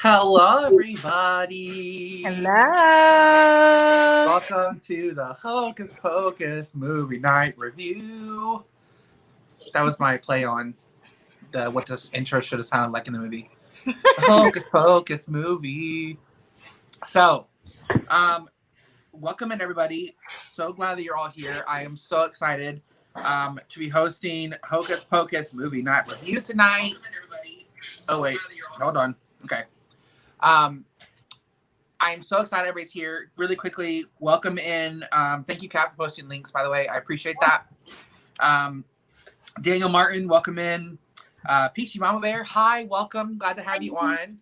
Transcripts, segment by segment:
Hello, everybody. Hello. Welcome to the Hocus Pocus movie night review. That was my play on what this intro should have sounded like in the movie. The Hocus Pocus movie. So, welcome in, everybody. So glad that you're all here. I am so excited to be hosting Hocus Pocus movie night review tonight. Oh wait, hold on. Okay. I'm so excited everybody's here. Really quickly, welcome in. Thank you, Kat, for posting links, by the way. I appreciate that. Daniel Martin, welcome in. Peachy Mama Bear, hi, welcome. Glad to have you on.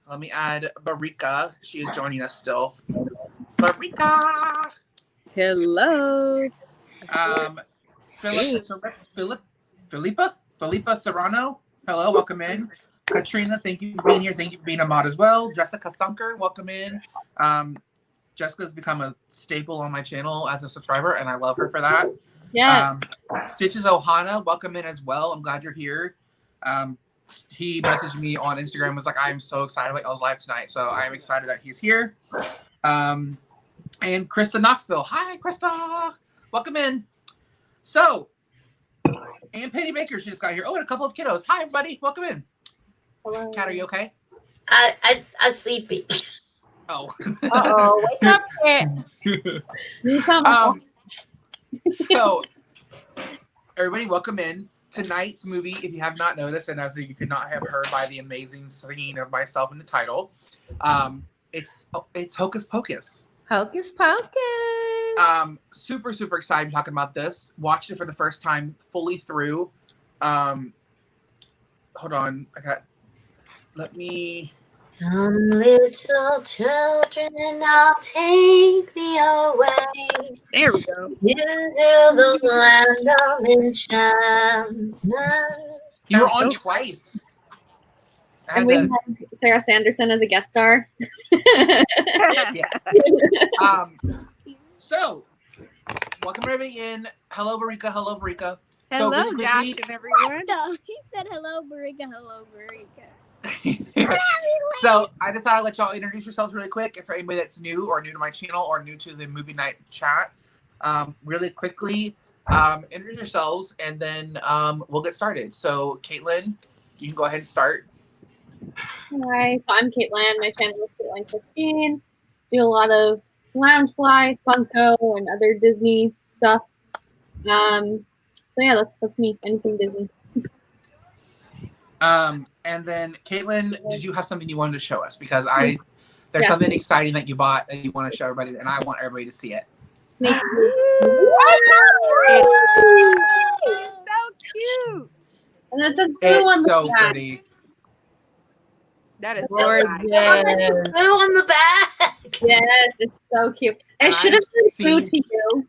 Let me add Barika. She is joining us still. Barika! Hello. Philippa Serrano, hello, welcome in. Katrina, thank you for being here. Thank you for being a mod as well. Jessica Sunker, welcome in. Jessica's become a staple on my channel as a subscriber, and I love her for that. Yes. Stitches Ohana, welcome in as well. I'm glad you're here. He messaged me on Instagram, was like, I'm so excited about y'all's live tonight. So I'm excited that he's here. And Krista Knoxville. Hi, Krista. Welcome in. So, and Penny Baker, she just got here. Oh, and a couple of kiddos. Hi, everybody. Welcome in. Hello. Kat, are you okay? I'm sleepy. Oh. Uh-oh, wake up, Kat. So, everybody, welcome in. Tonight's movie, if you have not noticed, and as you could not have heard by the amazing singing of myself in the title, it's Hocus Pocus. Hocus Pocus. Super, super excited talking about this. Watched it for the first time fully through. Hold on. Let me... Come, little children, I'll take thee away. There we go. Into the land of enchantment. You were on twice. And we have Sarah Sanderson as a guest star. Yes. So, welcome everybody in. Hello, Barika. Hello, Barika. Hello, so Josh and everyone. He said hello, Barika. Hello, Barika. So I decided to let y'all introduce yourselves really quick. If for anybody that's new or new to my channel or new to the movie night chat, really quickly, introduce yourselves and then we'll get started. So Caitlin, you can go ahead and start. Hi, so I'm Caitlin. My channel is Caitlin Christine. Do a lot of Loungefly, Funko, and other Disney stuff. So yeah, that's me. Anything Disney. And then Caitlin, did you have something you wanted to show us? Because there's something exciting that you bought and you want to show everybody, and I want everybody to see it. Snake. It's so cute. And it's a blue on It's the so back. pretty. That is so Gorgeous. nice. Blue on the back. Yes, it's so cute. It should have said blue to you,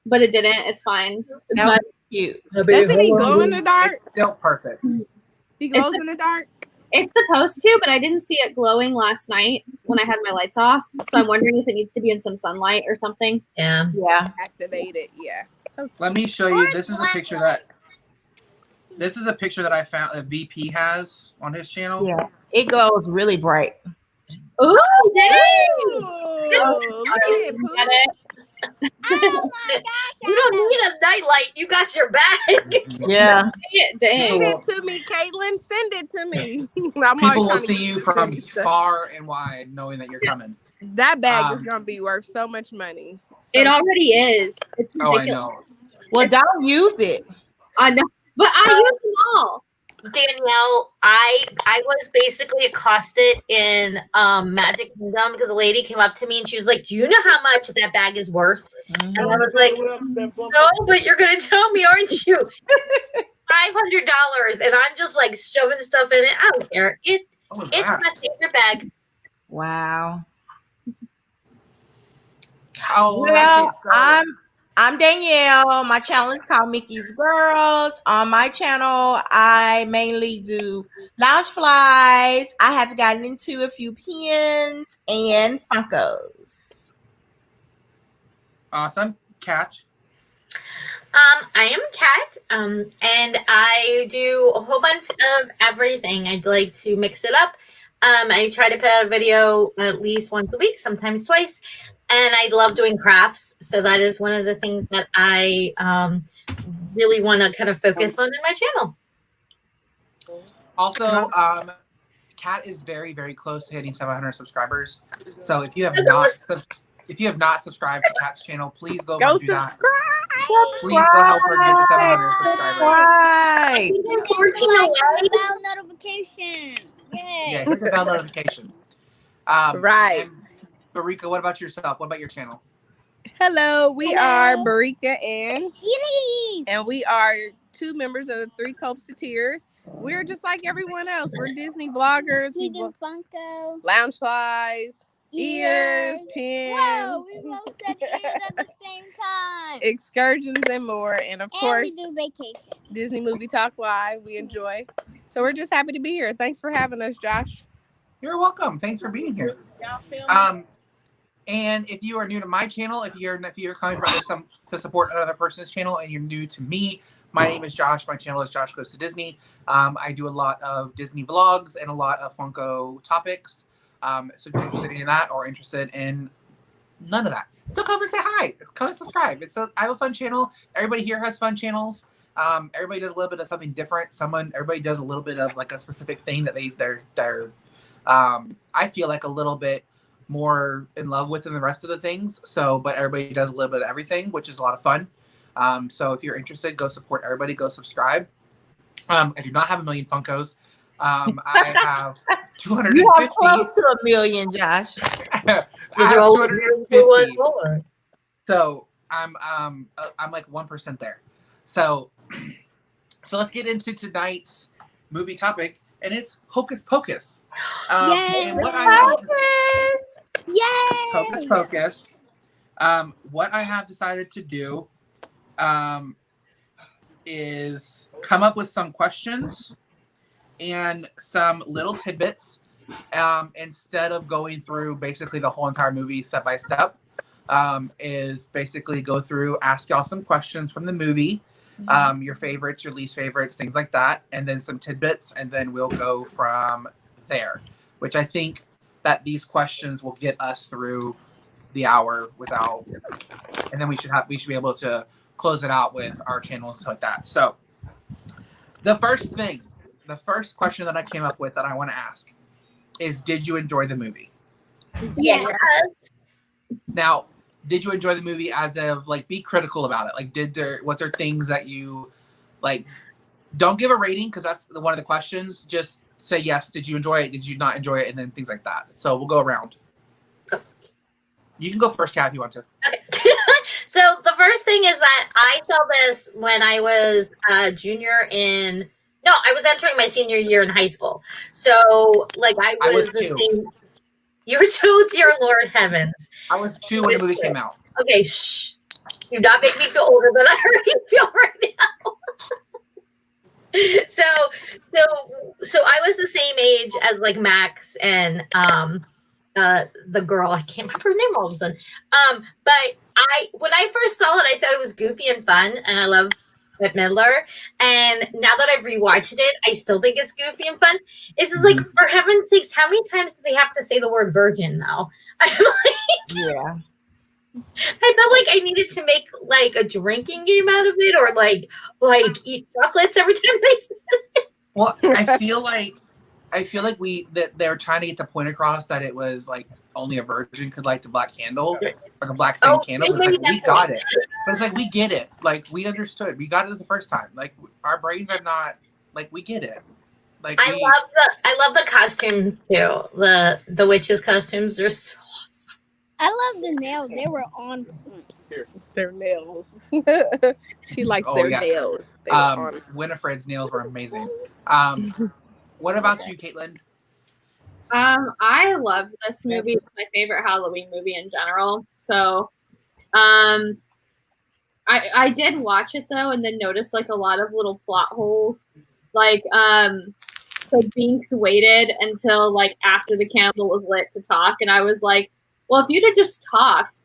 but it didn't. It's fine. That was cute. Doesn't he glow in the dark? It's still perfect. He glows in the dark? It's supposed to, but I didn't see it glowing last night when I had my lights off. So I'm wondering if it needs to be in some sunlight or something. Yeah. Yeah. Activated, yeah. So Let me show you. This is a picture that I found that VP has on his channel. Yeah. It glows really bright. Ooh, dang! look at it, Pooh. Get it? Oh my gosh. You don't need a nightlight. You got your bag. Yeah. Dang. Send it to me, Caitlin. Send it to me. I'm People always will trying to see get you this from Disney stuff. far and wide, knowing that you're coming. That bag is going to be worth so much money. It already is. It's Oh, I ridiculous. know. Well, don't use it. I know. But I use them all. Danielle, I was basically accosted in Magic Kingdom because a lady came up to me and she was like, "Do you know how much that bag is worth?" And I was like, "No, but you're gonna tell me, aren't you?" $500, and I'm just like shoving stuff in it. I don't care. It's that? my favorite bag. Wow. Oh, Well, that's it. So, I'm Danielle. My channel is called Mickey's Girls. On my channel, I mainly do lounge flies. I have gotten into a few pins and Funkos. awesome. Catch. I am Kat, and I do a whole bunch of everything. I'd like to mix it up. I try to put out a video at least once a week, sometimes twice. And I love doing crafts. So that is one of the things that I really want to kind of focus on in my channel. Also, Kat is very, very close to hitting 700 subscribers. So if you have not subscribed to Kat's channel, please go Go do that. subscribe. Please go help her get to 700 subscribers. Right. I'm 14 away. The bell notification. Yay. Yeah, hit the bell notification. Right. And Barika, what about yourself? What about your channel? Hello, we Hello. are Barika and Elise. we are 2 members of the 3 Copesteers. We're just like everyone else. We're Disney vloggers. We do Funko. Lounge flies, ears, pins, Whoa, we both said ears at the same time. excursions, and more. And of And course, we do vacation. Disney Movie Talk Live. We enjoy. So we're just happy to be here. Thanks for having us, Josh. You're welcome. Thanks for being here. And if you are new to my channel, if you're coming from to support another person's channel and you're new to me, my name is Josh. My channel is Josh Goes to Disney. I do a lot of Disney vlogs and a lot of Funko topics. So if you're interested in that or interested in none of that, still come and say hi. Come and subscribe. I have a fun channel. Everybody here has fun channels. Everybody does a little bit of something different. Everybody does a little bit of like a specific thing that they're I feel like a little bit more in love with than the rest of the things. So, but everybody does a little bit of everything, which is a lot of fun. So if you're interested, go support everybody, go subscribe. I do not have 1 million Funkos. I have 250. You are close to 1 million, Josh. I have 250. So I'm like 1% there. So let's get into tonight's movie topic, and it's Hocus Pocus. Yay! And what I have, Yay! Hocus Pocus. What I have decided to do is come up with some questions and some little tidbits instead of going through basically the whole entire movie step by step. Is basically go through, ask y'all some questions from the movie, your favorites, your least favorites, things like that, and then some tidbits, and then we'll go from there, which I think that these questions will get us through the hour without, and then we should be able to close it out with our channels and stuff like that. So the first question that I came up with that I want to ask is, did you enjoy the movie? Yes. Now, did you enjoy the movie as of like, be critical about it? Like, was there things that you like, don't give a rating because that's one of the questions. Just say, yes, did you enjoy it? Did you not enjoy it? And then things like that. So we'll go around. You can go first, Kat, if you want to. Okay. So the first thing is that I saw this when I was I was entering my senior year in high school. So like I was 2. You were 2, dear Lord heavens. I was 2 when the movie came out. Okay, shh. Do not make me feel older than I already feel right now. So I was the same age as like Max and the girl, I can't remember her name all of a sudden. But when I first saw it, I thought it was goofy and fun, and I love Bette Midler. And now that I've rewatched it, I still think it's goofy and fun. It's just like, for heaven's sakes, how many times do they have to say the word virgin now? I'm like, Yeah. I felt like I needed to make like a drinking game out of it, or like eat chocolates every time they said it. Well, I feel like that they're trying to get the point across that it was like only a virgin could light the black candle, like a black flame candle. It's like, we got it, but it's like, we get it. Like, we understood. We got it the first time. Like, our brains are not like, we get it. Like, I love the costumes too. The witches' costumes are so awesome. I love the nails. They were on point. Their nails. She likes their nails. Winifred's nails were amazing. What about you, Caitlin? I love this movie. It's my favorite Halloween movie in general. So, I did watch it though, and then noticed like a lot of little plot holes. Like, so Binks waited until like after the candle was lit to talk, and I was like, well, if you'd have just talked,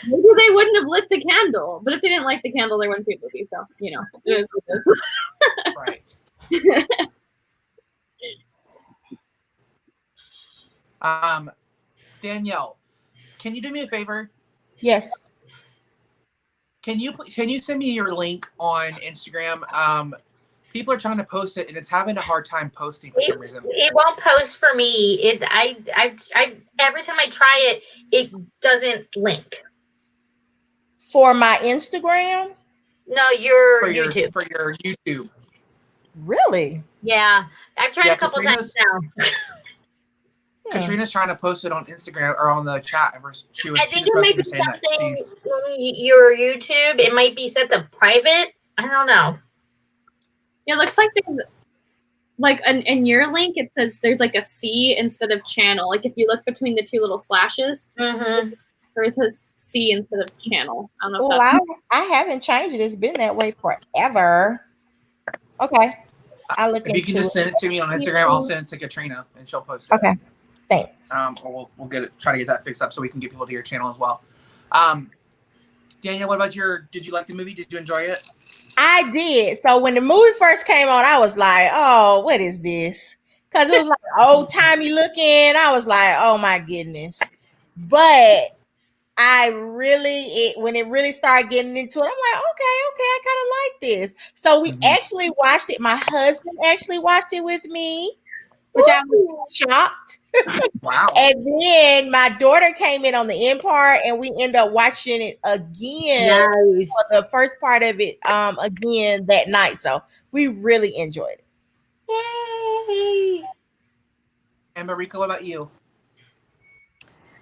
maybe they wouldn't have lit the candle. But if they didn't like the candle, they wouldn't be movie. So, you know, it is what it is. Right. Danielle, can you do me a favor? Yes. Can you send me your link on Instagram? People are trying to post it and it's having a hard time posting for some reason. It won't post for me. I every time I try it doesn't link. For my Instagram? No, your For YouTube. For your YouTube. Really? Yeah. I've tried a couple times now. Katrina's trying to post it on Instagram or on the chat. I think it might be something your YouTube. It might be set to private. I don't know. It looks like there's like in your link. It says there's like a C instead of channel. Like if you look between the two little slashes, it says C instead of channel. I don't know. Well, I haven't changed it. It's been that way forever. Okay. I'll look if you can just send it to me on Instagram, I'll send it to Katrina and she'll post it. Okay. Thanks. Or we'll get it. Try to get that fixed up so we can get people to your channel as well. Danielle, what about did you like the movie? Did you enjoy it? I did. So when the movie first came on, I was like, oh, what is this? Because it was like old timey looking. I was like, oh my goodness. But when it really started getting into it, I'm like, okay, I kind of like this. So we actually watched it. My husband actually watched it with me, which I was shocked. Wow. And then my daughter came in on the end part and we ended up watching it again for the first part of it again that night. So we really enjoyed it. Yay. And Marika, what about you?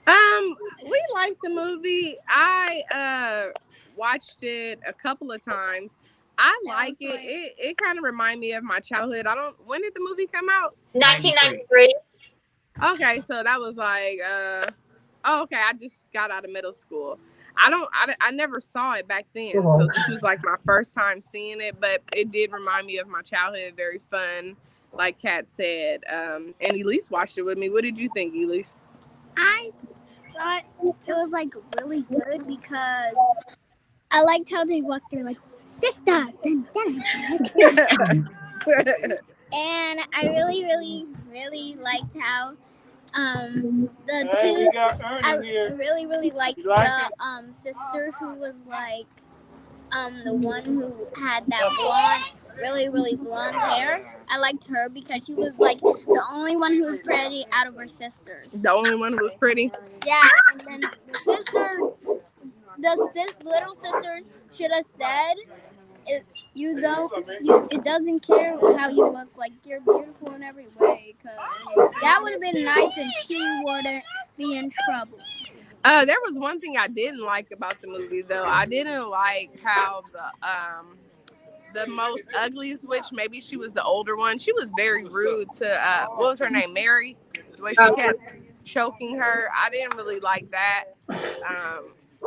We liked the movie. I watched it a couple of times. I like it. It kind of reminded me of my childhood. When did the movie come out? 1993. Okay, so that was like okay, I just got out of middle school. I never saw it back then. So this was like my first time seeing it, but it did remind me of my childhood. Very fun, like Kat said. And Elise watched it with me. What did you think, Elise? I thought it was like really good because I liked how they walked there like sister. Dun, dun, dun. And I really liked how the two I really liked the sister who was like the one who had that blonde really blonde hair. I liked her because she was like the only one who was pretty out of her sisters. The only one who was pretty? Yeah, and then the little sister should have said it doesn't care how you look, like you're beautiful in every way, because that would have been nice and she wouldn't be in trouble. There was one thing I didn't like about the movie though. I didn't like how the most ugliest witch, maybe she was the older one, she was very rude to what was her name, Mary, the way she kept choking her. I didn't really like that.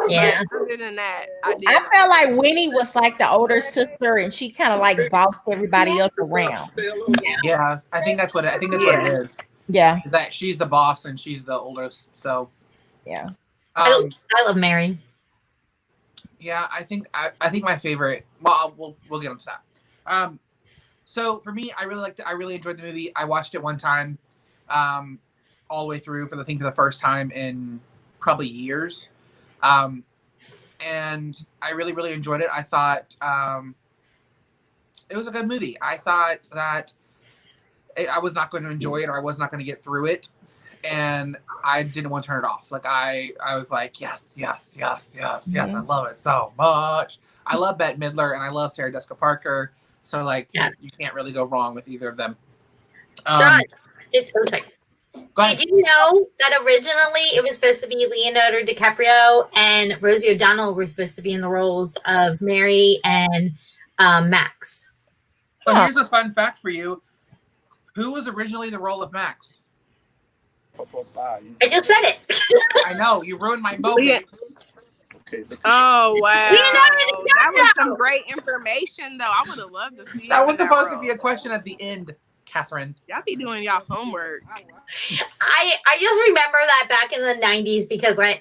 Yeah. Other than that, I felt like Winnie was like the older sister, and she kind of like bossed everybody else around. Yeah, I think that's what it is. Yeah, is that she's the boss and she's the oldest. So yeah, I love Mary. Yeah, I think my favorite. Well, we'll get into that. So for me, I really enjoyed the movie. I watched it one time, all the way through for the first time in probably years. And I really enjoyed it. I thought it was a good movie. I thought that I was not going to enjoy it, or I was not going to get through it, and I didn't want to turn it off. Like I was like, yes, I love it so much. I love Bette Midler and I love Sarah Jessica Parker. So like, you can't really go wrong with either of them. John, did you know that originally it was supposed to be Leonardo DiCaprio and Rosie O'Donnell were supposed to be in the roles of Mary and Max? So here's a fun fact for you. Who was originally the role of Max? I just said it. I know, you ruined my moment. Oh wow, that was some great information though. I would have loved to see that. Was supposed to be a question at the end, Catherine. Y'all be doing y'all homework. I just remember that back in the 90s because I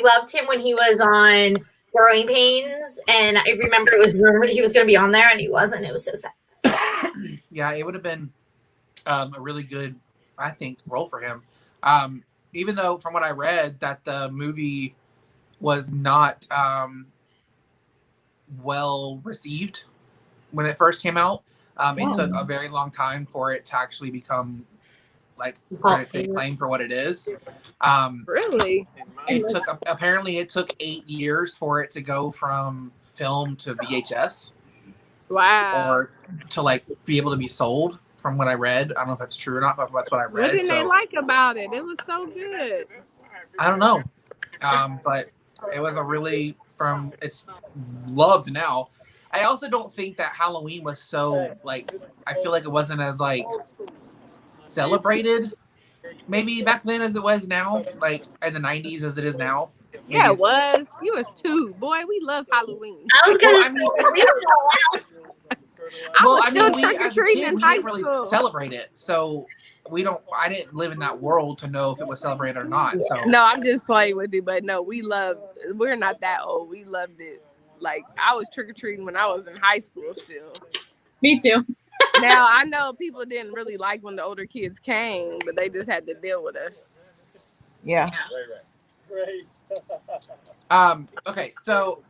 loved him when he was on Growing Pains, and I remember it was rumored he was going to be on there and he wasn't. It was so sad. Yeah, it would have been a really good, I think, role for him. Even though from what I read that the movie was not well received when it first came out. It took a very long time for it to actually become like critically acclaimed for what it is. Really? Apparently it took 8 years for it to go from film to VHS. Wow. Or to like be able to be sold. From what I read, I don't know if that's true or not, but that's what I read. What didn't they like about it? It was so good. I don't know, but it was a really it's loved now. I also don't think that Halloween was so like. I feel like it wasn't as like celebrated maybe back then as it was now, like in the 90s as it is now. Maybe Yeah, it was. You was 2. Boy, we love Halloween. I was gonna trick or treating in high really school. celebrate it, so I didn't live in that world to know if it was celebrated or not. So No, I'm just playing with you, but no, we're not that old. We loved it. Like I was trick or treating when I was in high school still. Me too. Now I know people didn't really like when the older kids came, but they just had to deal with us. Yeah. Okay, so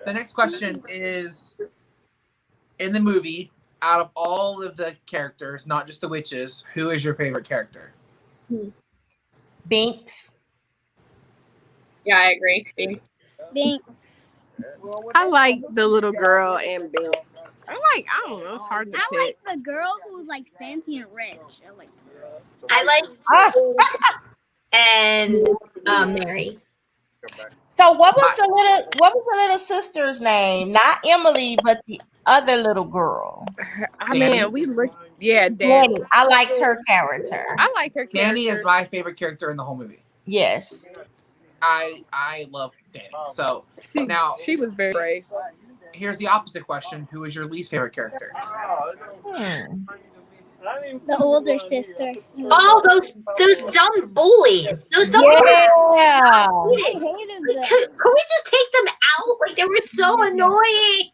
the next question is, in the movie, out of all of the characters, not just the witches, who is your favorite character? Binks. Yeah, I agree. Binks. Binks. I like the little girl and Binks. I don't know, it's hard to I pick. like the girl who was like fancy and rich. I like and Mary. So what was the little sister's name? Not Emily, but the other little girl. I mean, we looked. Yeah, Danny. I liked her character. I liked her character. Danny is my favorite character in the whole movie. Yes. I love Danny. So now she was very brave. Here's the opposite question: who is your least favorite character? The older sister. Oh, those dumb bullies. Those dumb Yeah. I hated them. Could we just take them out? Like they were so annoying.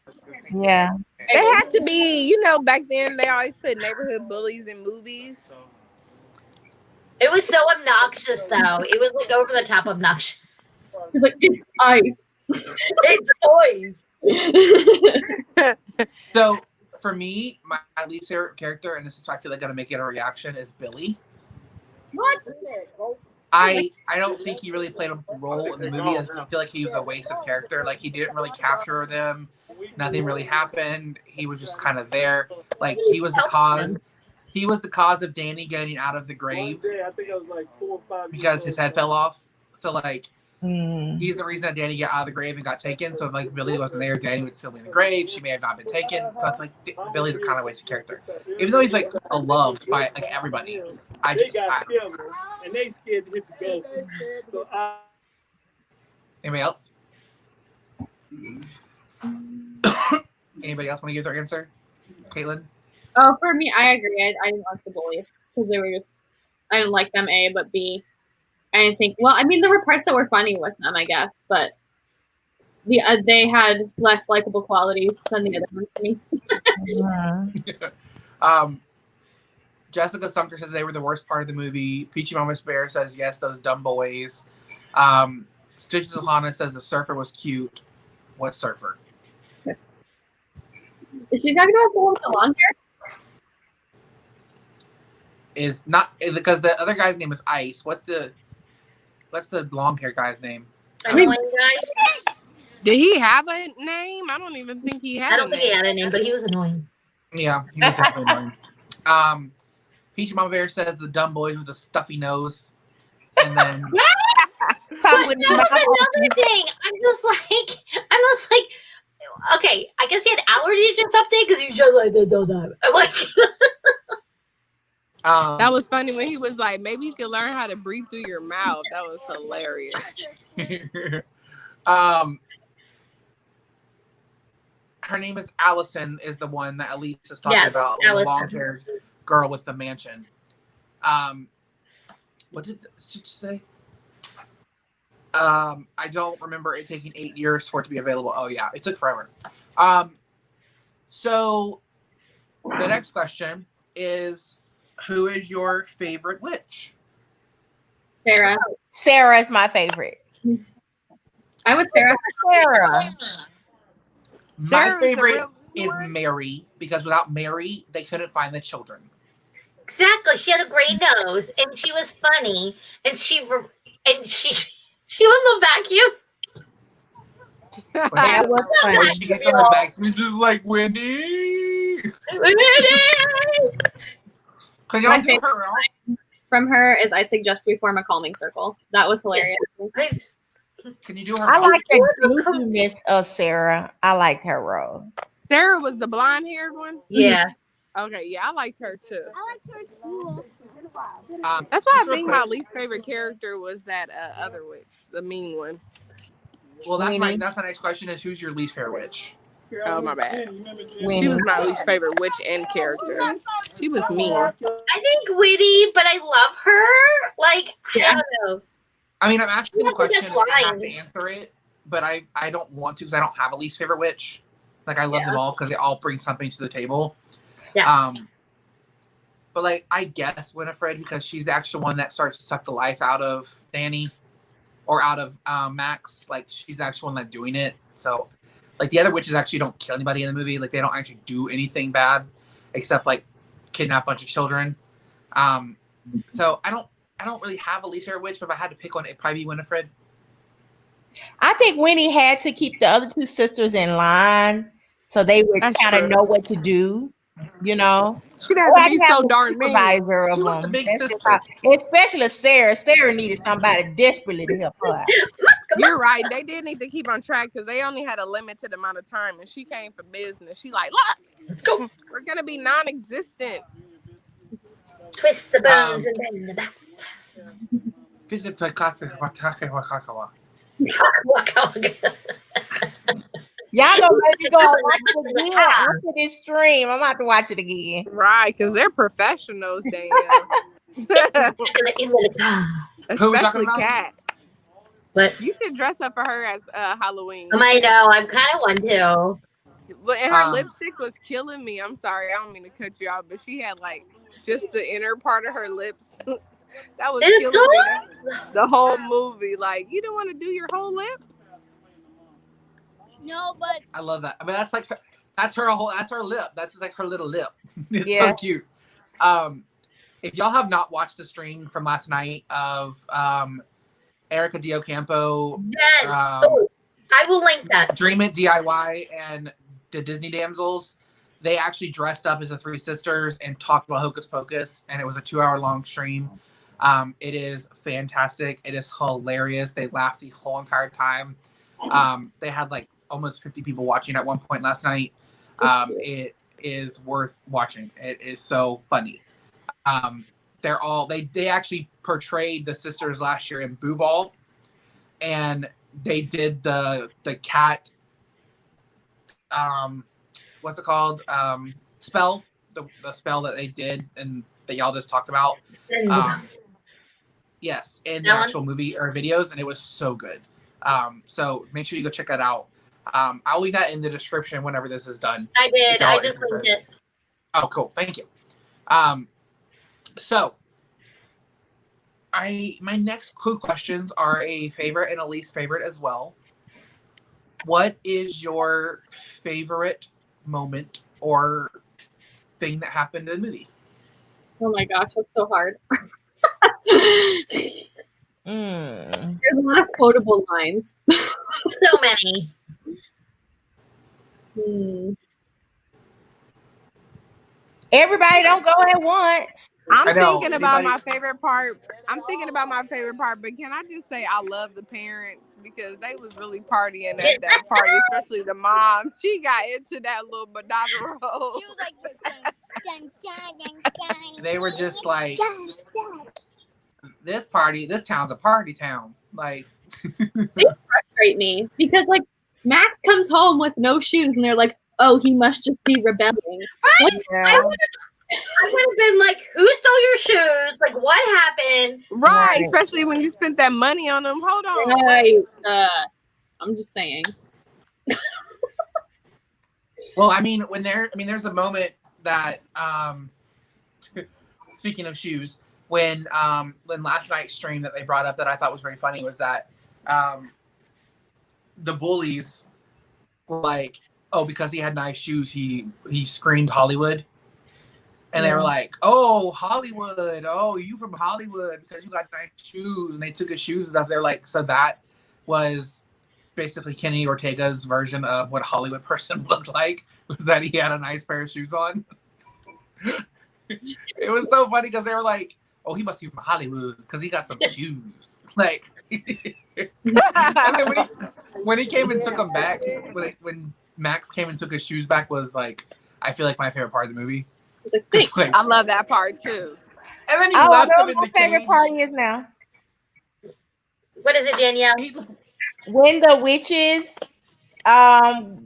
Yeah. They had to be, back then they always put neighborhood bullies in movies. It was so obnoxious, though. It was like over the top obnoxious. He's like, it's ice. It's toys. So for me, my least favorite character, and this is why I feel like I gotta make it a reaction, is Billy. What? I don't think he really played a role in the movie. I feel like he was a waste of character. Like he didn't really capture them. Nothing really happened. He was just kind of there. Like he was the cause. He was the cause of Danny getting out of the grave because his head fell off. So like he's the reason that Danny got out of the grave and got taken. So if like Billy wasn't there, Danny would still be in the grave. She may have not been taken. So it's like Billy's a kind of wasted character, even though he's like loved by like everybody. And they scared to hit the ghost. Anybody else? Anybody else want to give their answer? Caitlin? Oh, for me, I agree. I didn't like the bullies because they were I didn't like them, A, but B, I didn't think, there were parts that were funny with them, I guess, but they had less likable qualities than the other ones to me. Jessica Sumter says they were the worst part of the movie. Peachy Mama's Bear says, yes, those dumb boys. Stitches Ohana says the surfer was cute. What surfer? Is she talking about the one with the long hair? Is not because the other guy's name is Ice. What's the long hair guy's name? Annoying guy. Did he have a name? I don't even think he had. I don't think he had a name, but he was annoying. Yeah, he was definitely annoying. Peachy Mama Bear says the dumb boys with the stuffy nose, and then That was another thing. I'm just like, okay, I guess he had allergies or something because he was just like, I'm like, that was funny when he was like, maybe you can learn how to breathe through your mouth. That was hilarious. Her name is Allison, is the one that Elise is talking about, the long-haired girl with the mansion. What did she say? I don't remember it taking 8 years for it to be available. Oh yeah, it took forever. So the next question is, who is your favorite witch? Sarah. Sarah is my favorite. I was Sarah. Sarah. My Sarah's the favorite real is one? Mary, because without Mary, they couldn't find the children. Exactly. She had a great nose, and she was funny, and she was the vacuum. When That was funny. she gets on the back, she's just like, Winnie. Can y'all My do favorite her out? from her is I suggest we form a calming circle. That was hilarious. Can you do her I out? like the goofiness of Sarah. I liked her role. Sarah was the blonde haired one? Yeah. Okay, yeah, I liked her too. I liked her too. That's why I just real think quick. my least favorite character was that other witch, the mean one. Well, that's my Winnie. next question is, who's your least favorite witch? Oh, my bad. Winnie. She was my least favorite witch and character. She was mean. I think witty, but I love her. Like, I don't know. I mean, I'm asking She the has the question best and I have to lines. answer it, but I don't want to because I don't have a least favorite witch. Like, I love them all because they all bring something to the table. Yes. But like, I guess Winifred, because she's the actual one that starts to suck the life out of Danny or out of Max. Like, she's the actual one that's doing it. So, like, the other witches actually don't kill anybody in the movie. Like, they don't actually do anything bad except like kidnap a bunch of children. So I don't really have a least favorite witch, but if I had to pick one, it'd probably be Winifred. I think Winnie had to keep the other two sisters in line so they would That's kind of true. know what to do, you know. She'd have to be so darn mean. Supervisor of She was the them. big That's just sister. how- especially Sarah. Sarah needed somebody desperately to help her out. You're right. They did need to keep on track because they only had a limited amount of time, and she came for business. She like, look, Let's go. we're gonna be non-existent. Twist the bones and bend the back. Visit Wakaka Wakakawa. Y'all gonna make me go and watch it again after this stream. I'm about to watch it again. Right, because they're professionals, damn. Who we talking Especially about? Kat. But You should dress up for her as Halloween. I know, I'm kind of one too. But and her lipstick was killing me. I'm sorry, I don't mean to cut you off, but she had like just the inner part of her lips. That was It's killing me. The whole movie. Like, you don't want to do your whole lip? No, but I love that. I mean, that's her lip. That's just like her little lip. It's Yeah. so cute. If y'all have not watched the stream from last night of Erica Diocampo, Yes. I will link that. Dream It DIY, and the Disney Damsels, they actually dressed up as the three sisters and talked about Hocus Pocus, and it was a 2-hour long stream. It is fantastic. It is hilarious. They laughed the whole entire time. They had like almost 50 people watching at one point last night. It is worth watching. It is so funny. They actually portrayed the sisters last year in Boo Ball, and they did the cat what's it called, spell, the spell that they did and that y'all just talked about, yes, in the actual movie or videos, and it was so good. So make sure you go check that out. I'll leave that in the description whenever this is done. I did. I just linked it. Oh, cool. Thank you. So my next clue questions are a favorite and a least favorite as well. What is your favorite moment or thing that happened in the movie? Oh my gosh, that's so hard. There's a lot of quotable lines. So many. Everybody don't go at once. I'm thinking about my favorite part. But can I just say I love the parents because they was really partying at that party, especially the mom. She got into that little Madonna role. she was like, dun, dun, dun, dun, They were just like, dun, dun. this town's a party town. Like, They frustrate me because like Max comes home with no shoes and they're like, oh, he must just be rebelling. Right? Yeah. I would have been like, who stole your shoes? Like, what happened? Right, especially when you spent that money on them. Hold on. Right. I'm just saying. well, I mean, there's a moment that, speaking of shoes, when last night's stream that they brought up that I thought was very funny was that the bullies were like, oh, because he had nice shoes, he screamed Hollywood. And they were like, oh, Hollywood. Oh, you from Hollywood because you got nice shoes. And they took his shoes and stuff. They're like, so that was basically Kenny Ortega's version of what a Hollywood person looked like, was that he had a nice pair of shoes on. It was so funny because they were like, oh, he must be from Hollywood because he got some shoes. Like, and then when he came and took them back, when Max came and took his shoes back, was like, I feel like my favorite part of the movie. It's like, I love that part too. And then he left him in the my favorite cage. part is now What is it, Danielle? when the witches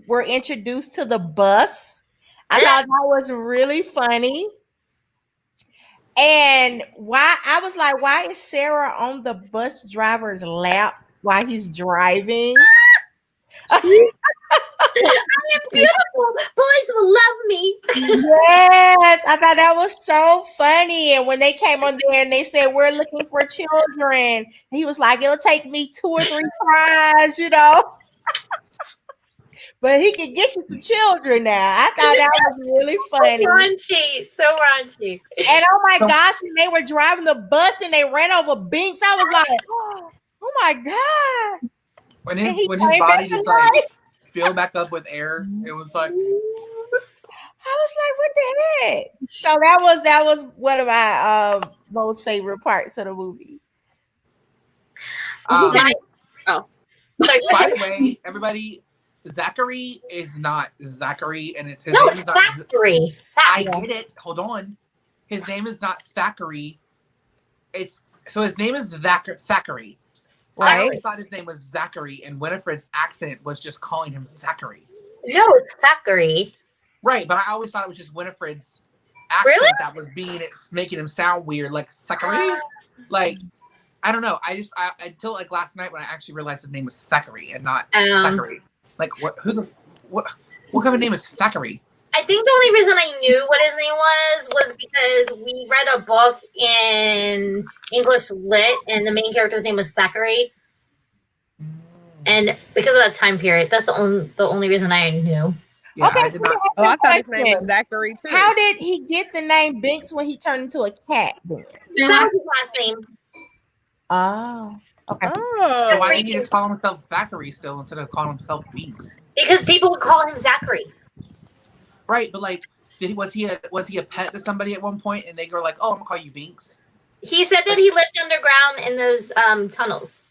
were introduced to the bus. I thought that was really funny. And I was like, why is Sarah on the bus driver's lap while he's driving? I am beautiful. Boys will love me. Yes, I thought that was so funny. And when they came on there and they said, we're looking for children, he was like, it'll take me 2 or 3 tries, you know. But he could get you some children now. I thought that was really funny. So raunchy. And oh my gosh, when they were driving the bus and they ran over Binks, I was like, oh my God. When his body just like filled back up with air, it was like, I was like, what the heck? So that was one of my most favorite parts of the movie. by the way, everybody, Zachary is not Zachary, and his name is not Zachary. I get it. Hold on. His name is not Thackeray. His name is Thackeray. Right? I always thought his name was Zachary, and Winifred's accent was just calling him Zachary. No, it's Thackeray. Right, but I always thought it was just Winifred's accent that was making him sound weird, like Thackeray. Like, I don't know. I until like last night when I actually realized his name was Thackeray and not Zachary. Like, what kind of name is Thackeray? I think the only reason I knew what his name was because we read a book in English Lit, and the main character's name was Thackeray. And because of that time period, that's the only reason I knew. Yeah, okay, I thought his name was Zachary too. How did he get the name Binks when he turned into a cat? That was his last name. Oh. Okay. So why did he just call himself Thackeray still instead of calling himself Binks? Because people would call him Zachary. Right, but like, was he a pet to somebody at one point, and they were like, "Oh, I'm gonna call you Binks"? He said that he lived underground in those tunnels.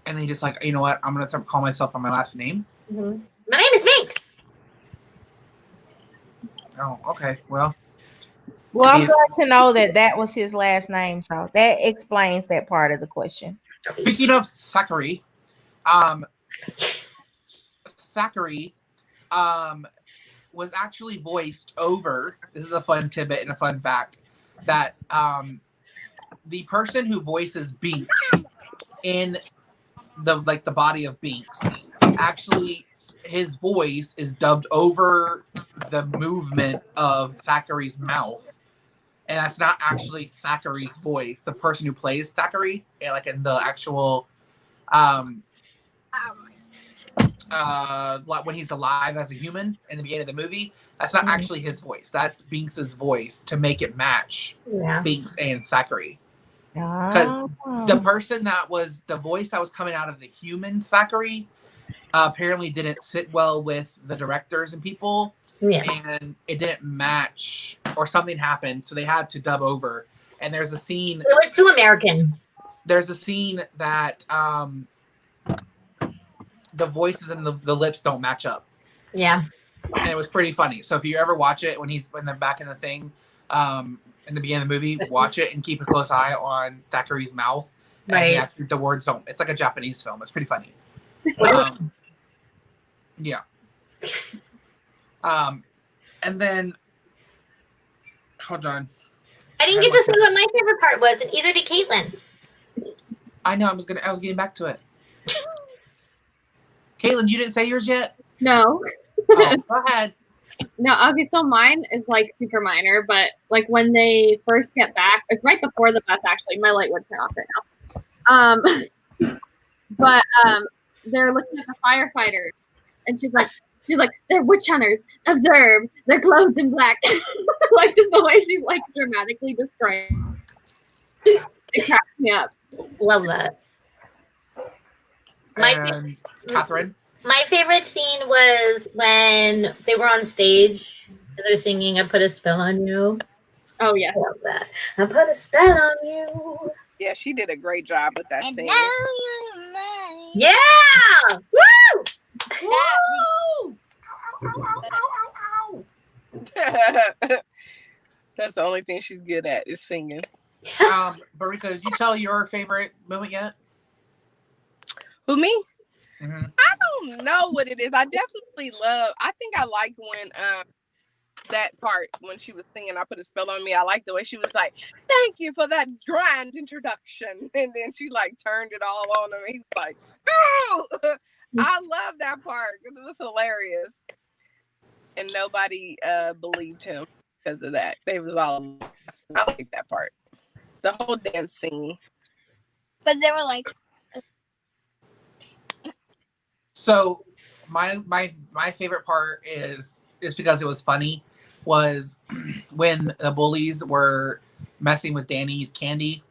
And he just like, you know what? I'm gonna start calling myself by my last name. Mm-hmm. My name is Binks. Oh, okay. Well, I'm glad to know that was his last name, so that explains that part of the question. Speaking of Thackeray, Thackeray, was actually voiced over. This is a fun tidbit and a fun fact that the person who voices Binks in the body of Binks, actually his voice is dubbed over the movement of Thackeray's mouth, and that's not actually Thackeray's voice. The person who plays Thackeray, like in the actual when he's alive as a human in the beginning of the movie, that's not actually his voice. That's Binks's voice to make it match Binks and Thackeray. Because the person that was the voice that was coming out of the human Thackeray apparently didn't sit well with the directors and people, and it didn't match, or something happened, so they had to dub over. And there's a scene. It was too American. There's a scene that the voices and the lips don't match up. Yeah. And it was pretty funny. So if you ever watch it when they're back in the thing, in the beginning of the movie, watch it and keep a close eye on Thackeray's mouth. Right. And the words don't. It's like a Japanese film. It's pretty funny. Yeah. And then, hold on. I didn't get to say what my favorite part was, and either did Caitlin. I know. I was getting back to it. Caitlin, you didn't say yours yet? No. Oh, go ahead. No, okay, so mine is like super minor, but like when they first get back, it's right before the bus actually. My light would turn off right now. But they're looking at the firefighters, and she's like, they're witch hunters. Observe, they're clothed in black. Like just the way she's like dramatically described. It cracks me up. Love that. And Catherine? My favorite scene was when they were on stage and they're singing "I Put a Spell on You." Oh yes, I love that. I put a spell on you. Yeah, she did a great job with that And scene. now you're mine. Yeah! Woo! That's the only thing she's good at is singing. Barika, did you tell your favorite moment yet? Who, me? Mm-hmm. I don't know what it is. I think I like when that part when she was singing "I Put a Spell on Me." I like the way she was like, "Thank you for that grand introduction," and then she like turned it all on him. He's like, "Oh!" I love that part because it was hilarious, and nobody believed him because of that. They was all. I like that part. The whole dance scene. But they were like, So my favorite part is because it was funny, was when the bullies were messing with Danny's candy,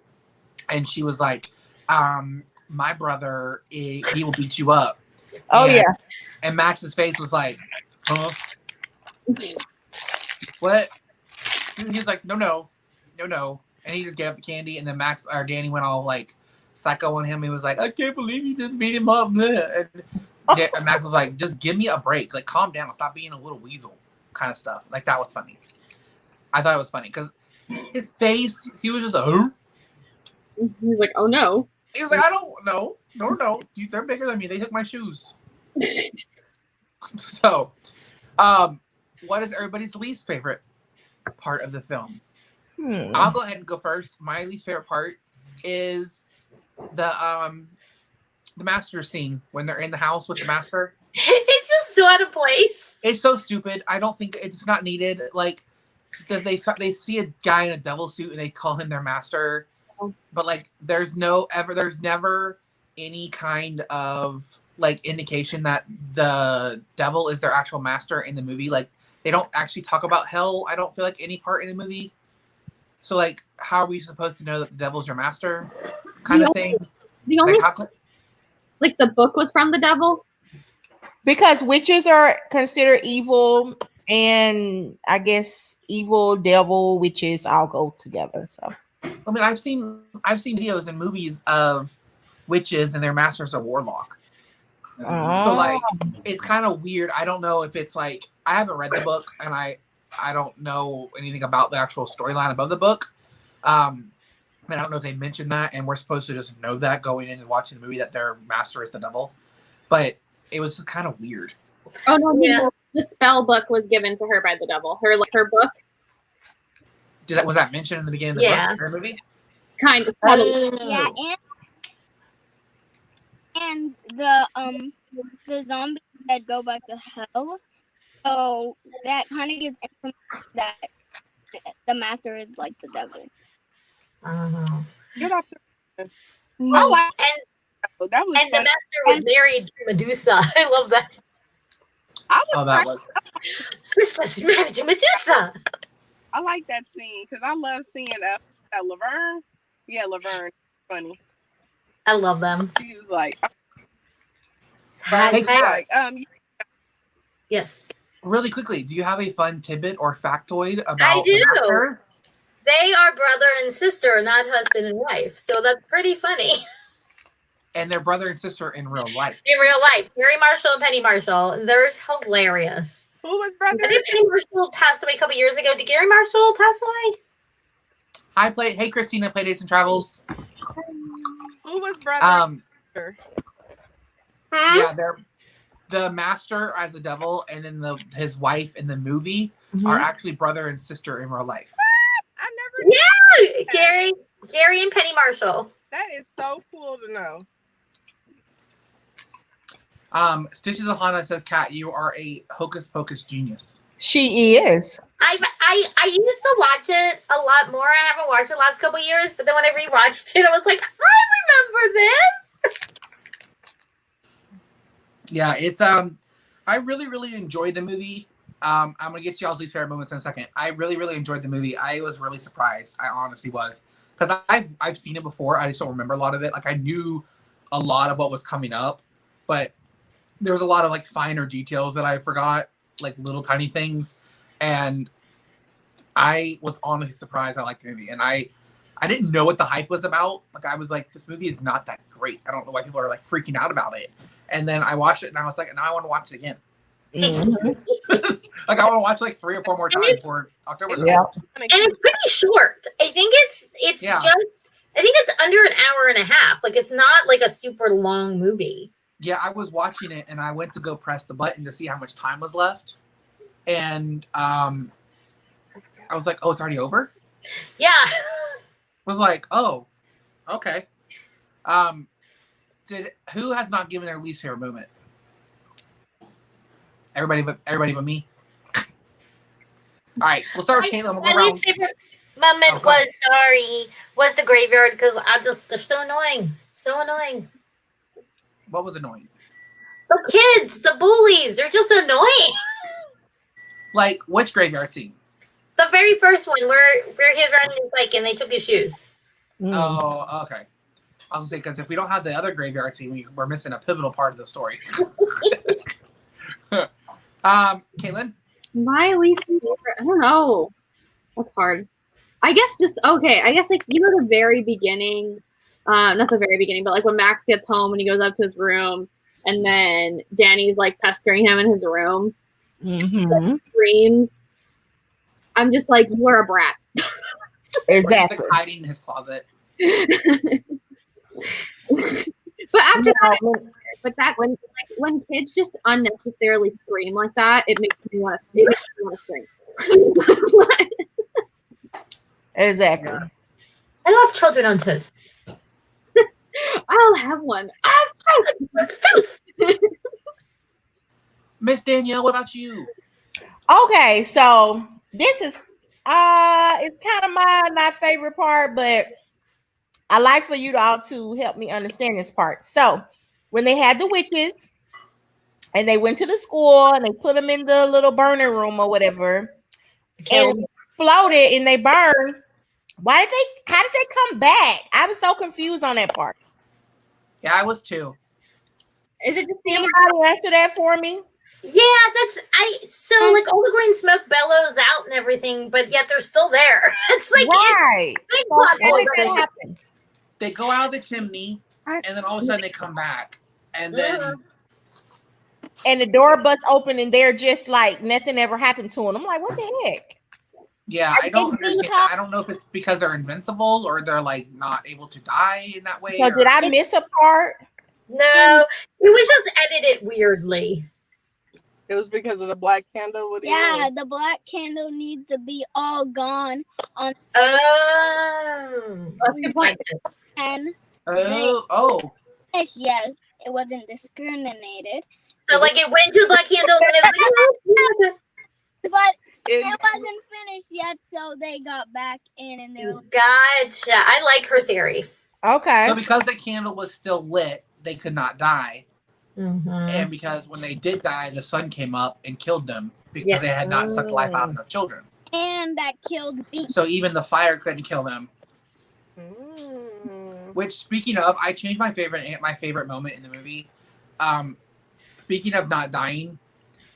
and she was like, my brother, he will beat you up. Oh, and, yeah. And Max's face was like, huh? What? He's like, no. And he just gave up the candy, and then Danny went all like psycho on him. He was like, I can't believe you just beat him up. And Max was like, just give me a break. Like, calm down. Stop being a little weasel kind of stuff. Like, that was funny. I thought it was funny because his face, he was just like, huh? He's like, oh no. He was like, I don't know. No. They're bigger than me. They took my shoes. So, what is everybody's least favorite part of the film? I'll go ahead and go first. My least favorite part is the master scene when they're in the house with the master. It's just so out of place. It's so stupid. I don't think it's not needed. Like, they see a guy in a devil suit and they call him their master, but like there's never any kind of like indication that the devil is their actual master in the movie. Like, they don't actually talk about hell. I don't feel like any part in the movie. So like, how are we supposed to know that the devil's your master? Kind of thing. The only like the book was from the devil. Because witches are considered evil, and I guess evil, devil, witches all go together. So, I mean, I've seen videos and movies of witches and their masters a warlock. So like, it's kind of weird. I don't know if it's like, I haven't read the book, and I don't know anything about the actual storyline above the book. I don't know if they mentioned that, and we're supposed to just know that going in and watching the movie that their master is the devil. But it was just kind of weird. Oh no, yeah. The spell book was given to her by the devil. Her book. Was that mentioned in the beginning of the book, or movie? Kind of. Yeah, and the zombies that go back to hell. So that kind of gives information that the master is like the devil. Good observation. Oh, that was and the master was married to Medusa. I love that. Sister's married to Medusa. I like that scene because I love seeing that Laverne. Yeah, Laverne, funny. I love them. She was like, yes. Really quickly, do you have a fun tidbit or factoid about I do. the master? They are brother and sister, not husband and wife. So that's pretty funny. And they're brother and sister in real life. In real life. Gary Marshall and Penny Marshall. They're hilarious. Who was brother? I think Penny Marshall passed away a couple years ago. Did Gary Marshall pass away? Hey Christina, Playdates and Travels. Who was brother? Yeah, they're the master as the devil, and then his wife in the movie are actually brother and sister in real life. What? I never knew. Yeah, Gary and Penny Marshall. That is so cool to know. Stitches Ohana says, Kat, you are a Hocus Pocus genius. She is. I used to watch it a lot more. I haven't watched it the last couple of years, but then when I rewatched it, I was like, I remember this. Yeah, it's I really enjoyed the movie. I'm gonna get to y'all's least favorite moments in a second. I really enjoyed the movie. I was really surprised. I honestly was, because I've seen it before. I just don't remember a lot of it. Like I knew a lot of what was coming up, but there was a lot of like finer details that I forgot, like little tiny things, and I was honestly surprised. I liked the movie, and I didn't know what the hype was about. Like I was like, this movie is not that great. I don't know why people are like freaking out about it. And then I watched it, and I was like, now I want to watch it again. Like I want to watch like 3 or 4 more times for October. Yeah. And it's pretty short. I think it's Yeah. just I think it's under an hour and a half. Like it's not like a super long movie. Yeah, I was watching it, and I went to go press the button to see how much time was left, and I was like, oh, it's already over. Yeah. Was like, oh, okay. Who has not given their least favorite moment? Everybody but me. All right, we'll start with Caitlin. We'll My go around. least favorite moment was the graveyard because they're so annoying. So annoying. What was annoying? The kids, the bullies, they're just annoying. Like which graveyard scene? The very first one where he was riding his bike and they took his shoes. Oh, okay. I was gonna say, because if we don't have the other graveyard scene, we're missing a pivotal part of the story. Caitlin? My least favorite, I don't know. That's hard. I guess like the very beginning, not the very beginning, but like when Max gets home and he goes up to his room and then Danny's like pestering him in his room. Like, screams. I'm just like, you are a brat. Exactly. Like hiding in his closet. But after that, that's when kids just unnecessarily scream like that, it makes me want to scream. Exactly. Yeah. I love children on toast. I'll have one. Toast. Miss Danielle, what about you? Okay, so this is it's kind of my not favorite part, but I like for you all to help me understand this part. So when they had the witches and they went to the school and they put them in the little burner room or whatever and exploded and they burned, how did they come back? I was so confused on that part. Yeah, I was too. Is it just Anybody answer that for me? Yeah, so like all the green smoke bellows out and everything, but yet they're still there. It's like Right. it's big plot How did hole. that happen? They go out of the chimney, and then all of a sudden they come back, and then And the door busts open and they're just like nothing ever happened to them. I'm like, what the heck? yeah, I don't understand. I don't know if it's because they're invincible or they're like not able to die in that way. So did I miss a part? No, it was just edited weirdly. It was because of the black candle. What do you Yeah, mean? the black candle needs to be all gone on Oh, That's a good point. and Oh, yes, it wasn't discriminated, So like it went to Black Candle and it was like, but it wasn't finished yet, so they got back in and they were like, gotcha. I like her theory. Okay. so because the candle was still lit, they could not die, Mm-hmm. and because when they did die, the sun came up and killed them because they had not sucked life out of enough children. and that killed me. So even the fire couldn't kill them. Mm. Which, speaking of, I changed my favorite moment in the movie. Speaking of not dying,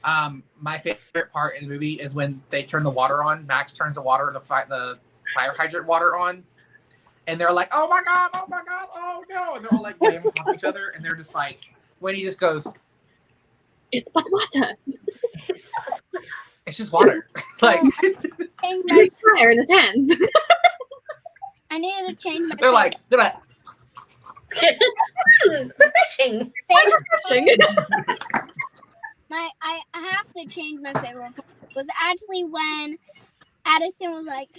my favorite part in the movie is when they turn the water on. Max turns the fire hydrant water on, and they're like, "Oh my god! Oh my god! Oh no!" And they're all like blaming on each other, and they're just like, when he just goes, It's but water. It's "It's just water." Like Change my- There's fire in his hands. I needed to change my they're like refreshing. I have to change my favorite part. It was actually when Addison was like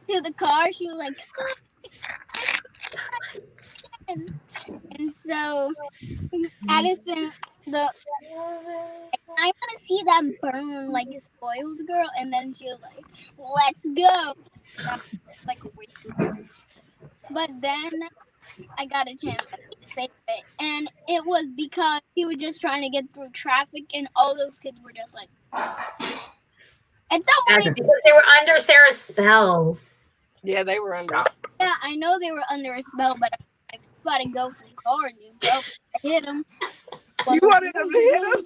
to the car. She was like, and so Addison I want to see them burn like a spoiled girl, and then she was like, "Let's go." That was like a waste of time. But then I got a chance to save it, and it was because he was just trying to get through traffic, and all those kids were just like, and That's someone, because they were under Sarah's spell. Yeah, they were under. yeah, I know they were under a spell, but I gotta go for the car, and you go hit him. You wanted them to hit us?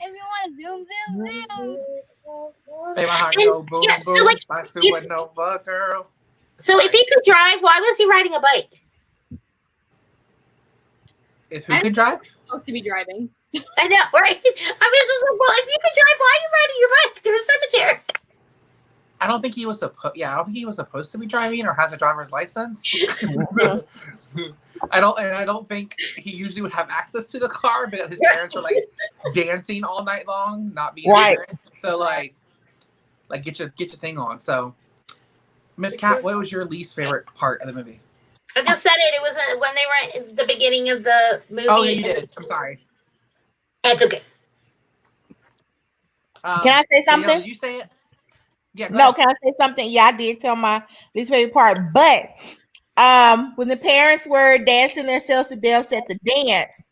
If you want to zoom. Hey, my heart go boom, yeah, boom. so, like, I still with no fuck, girl. So if he could drive, why was he riding a bike? If who could drive? Supposed to be driving. I know, right? I was just like, well, if you could drive, why are you riding your bike through a cemetery? I don't think he was supposed. Yeah, I don't think he was supposed to be driving or has a driver's license. I don't think he usually would have access to the car because his parents are like dancing all night long, not being Right. there. So like get your thing on. So, Miss Cat, what was your least favorite part of the movie? I just said it. It was when they were at the beginning of the movie. Oh, yeah, you did. I'm sorry. It's okay. Can I say something? Did you say it? Yeah. go No, ahead. can I say something? Yeah, I did tell my least favorite part. But when the parents were dancing themselves to death at the dance,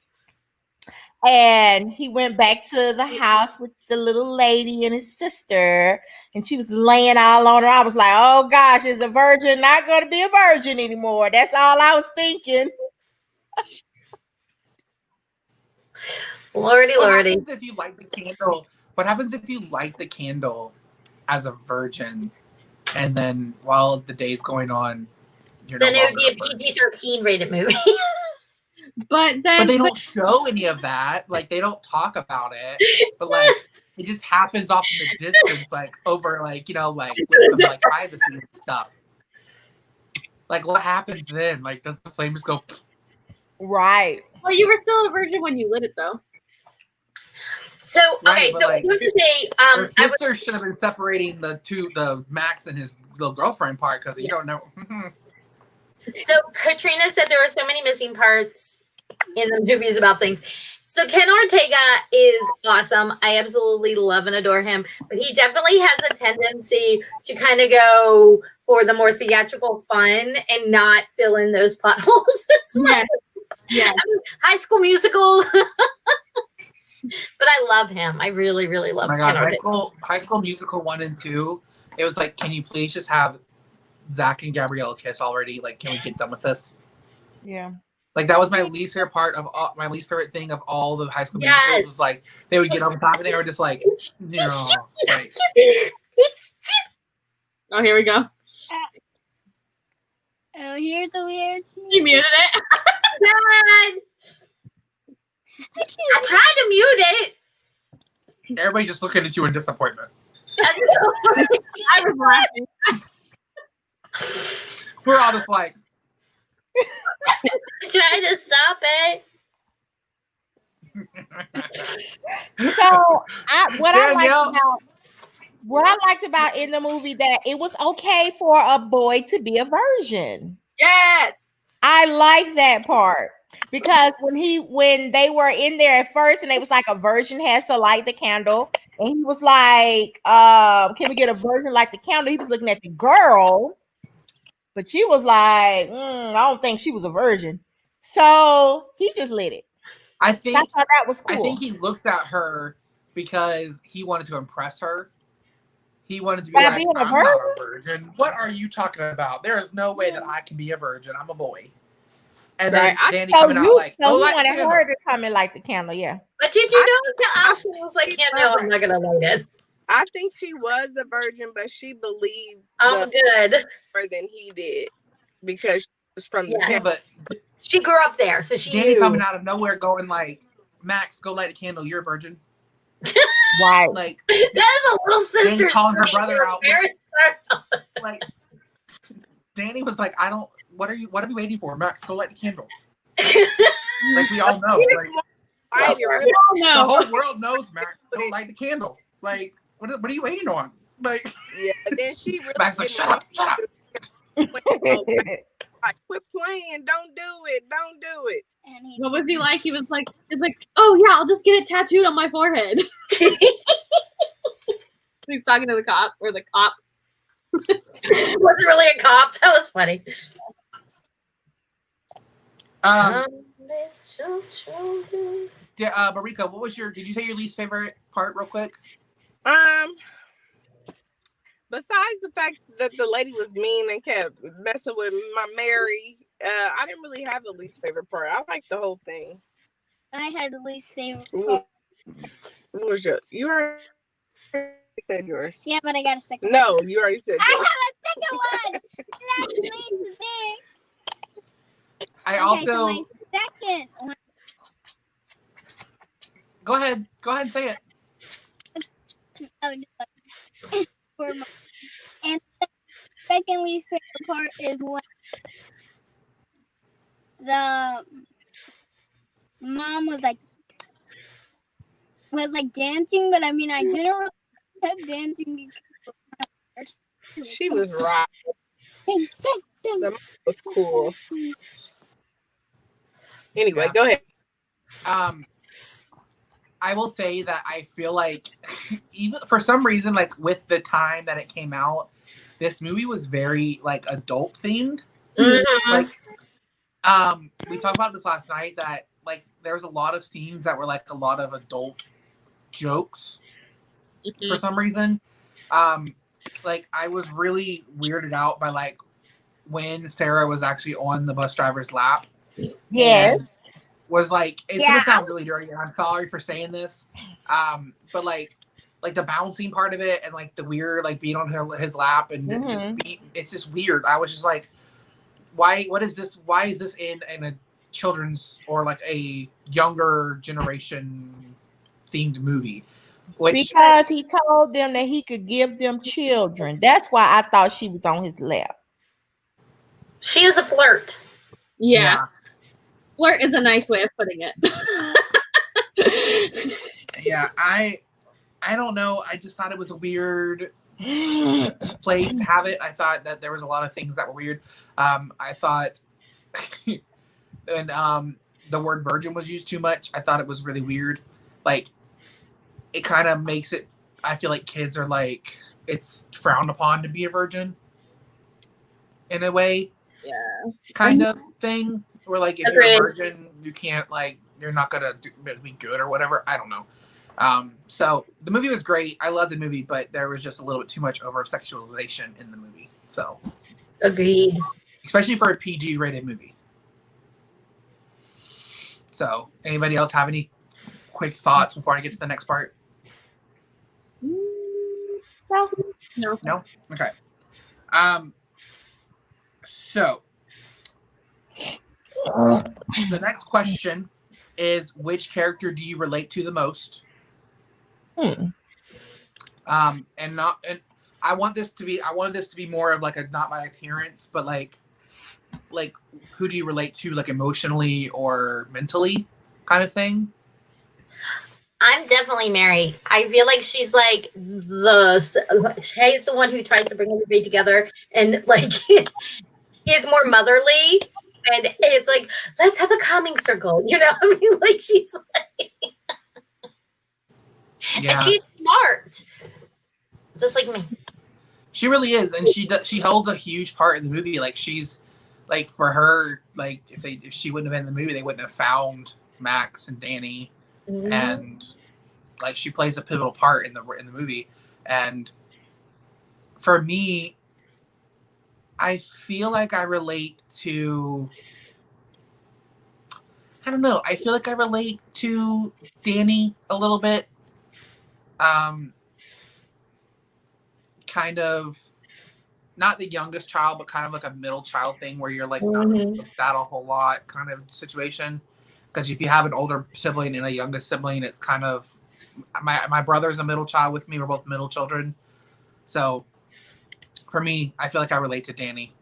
and he went back to the house with the little lady and his sister, and she was laying all on her. I was like, oh gosh, is a virgin not going to be a virgin anymore? That's all I was thinking. Lordy, What lordy. happens if you light the candle? What happens if you light the candle as a virgin, and then while the day's going on, you're Then no it would be longer a virgin? PG-13 rated movie. But then, But they don't show any of that. Like they don't talk about it. But like it just happens off in the distance, like over like with some like privacy and stuff. Like what happens then? Like does the flame just go? Right. well, you were still a virgin when you lit it, though. So okay, Right, but, so like, I have to say, Her I was sister should have been separating the Max and his little girlfriend part because you don't know. so Katrina said there were so many missing parts in the movies about things. So Ken Ortega is awesome. I absolutely love and adore him, but he definitely has a tendency to kind of go for the more theatrical fun and not fill in those plot holes as much. Yes. High School Musical. But I love him. I really, really love Oh my God, Ken Ortega. High School Musical 1 and 2. It was like, can you please just have Zach and Gabrielle kiss already? Like, can we get done with this? Yeah. Like that was my least favorite part of my least favorite thing of all the High School Yes. Musicals was like they would get on top and they were just like, like Oh, here we go. Oh, here's the weird You muted it. God. I tried to mute it. everybody just looking at you in disappointment. I was laughing. We're all just like, Trying to stop it. So what I Danielle. liked about in the movie that it was okay for a boy to be a virgin. Yes. I like that part because when they were in there at first and they was like a virgin has to light the candle and he was like, can we get a virgin light the candle? He was looking at the girl, but she was like, I don't think she was a virgin. So he just lit it. I think I thought that was cool. I think he looked at her because he wanted to impress her. He wanted to be By like, being a I'm not a virgin. What are you talking about? There is no way that I can be a virgin. I'm a boy. And then Right. Danny So coming out like, you light the wanted candle. her to come and light the candle, yeah. But did you know Allison was like, yeah, no, I'm not gonna light it. I think she was a virgin, but she believed I'm good. more than he did because she was from the Yes. Yeah, temple. but She grew up there, so she Danny knew. coming out of nowhere going like, Max, go light the candle. You're a virgin. Right. Like, That is a little sister's calling her thing. brother Your out. parents are- like Danny was like, what are we waiting for? Max, go light the candle. Like we all know. Like, I We really all the know. whole world knows, Max, go light the candle. Like, what are you waiting on? Like, yeah. And then she really Max like, didn't shut up. want to like, quit playing. Don't do it. Don't do it. And What was he like? He was like, oh yeah, I'll just get it tattooed on my forehead. He's talking to the cop or the cop. Wasn't really a cop. That was funny. Yeah, Marika, what was did you say your least favorite part real quick? Besides the fact that the lady was mean and kept messing with my Mary, I didn't really have the least favorite part. I liked the whole thing. I had the least favorite Ooh. part. What was you already said yours. Yeah, but I got a second. No, you already said yours. I have a second one. That's least big. I Okay, also so my second one. Go ahead and say it. Oh, no. And the second least favorite part is when the mom was dancing, but I mean I didn't really kept dancing because She was right. The mom was cool. Anyway, Yeah. go ahead. I will say that I feel like even for some reason, like with the time that it came out, this movie was very like adult themed. Mm-hmm. Like, we talked about this last night that like there was a lot of scenes that were like a lot of adult jokes for some reason. Like I was really weirded out by like when Sarah was actually on the bus driver's lap. Yes. and was like, it's Yeah, gonna sound really dirty, and I'm sorry for saying this, but like the bouncing part of it, and like the weird like being on his lap, and it's just weird. I was just like, why? What is this? Why is this in a children's or like a younger generation themed movie? Which Because he told them that he could give them children. That's why I thought she was on his lap. She was a flirt. Yeah. Flirt is a nice way of putting it. Yeah, I don't know. I just thought it was a weird place to have it. I thought that there was a lot of things that were weird. I thought, and the word virgin was used too much. I thought it was really weird. Like, it kind of makes it. I feel like kids are like it's frowned upon to be a virgin. In a way, Yeah. kind of thing. Where like if you're a virgin, you can't like you're not gonna be good or whatever. I don't know. So the movie was great. I loved the movie, but there was just a little bit too much over sexualization in the movie. So agreed, especially for a PG rated movie. So anybody else have any quick thoughts before I get to the next part? No. Okay. So the next question is, which character do you relate to the most? And I want this to be more of like a not by appearance, but like who do you relate to like emotionally or mentally kind of thing? I'm definitely Mary. I feel like she's like she's the one who tries to bring everybody together, and like is more motherly, and it's like, let's have a calming circle, you know. I mean, like she's like, and she's smart, just like me. She really is, and she holds a huge part in the movie. Like she's like for her, like if she wouldn't have been in the movie, they wouldn't have found Max and Danny. Mm-hmm. And like she plays a pivotal part in the movie. And for me, I feel like I relate to, I don't know, I feel like I relate to Danny a little bit. Kind of not the youngest child, but kind of like a middle child thing where you're like not really that a whole lot kind of situation. Because if you have an older sibling and a youngest sibling, it's kind of my brother's a middle child with me. We're both middle children. So for me, I feel like I relate to Danny.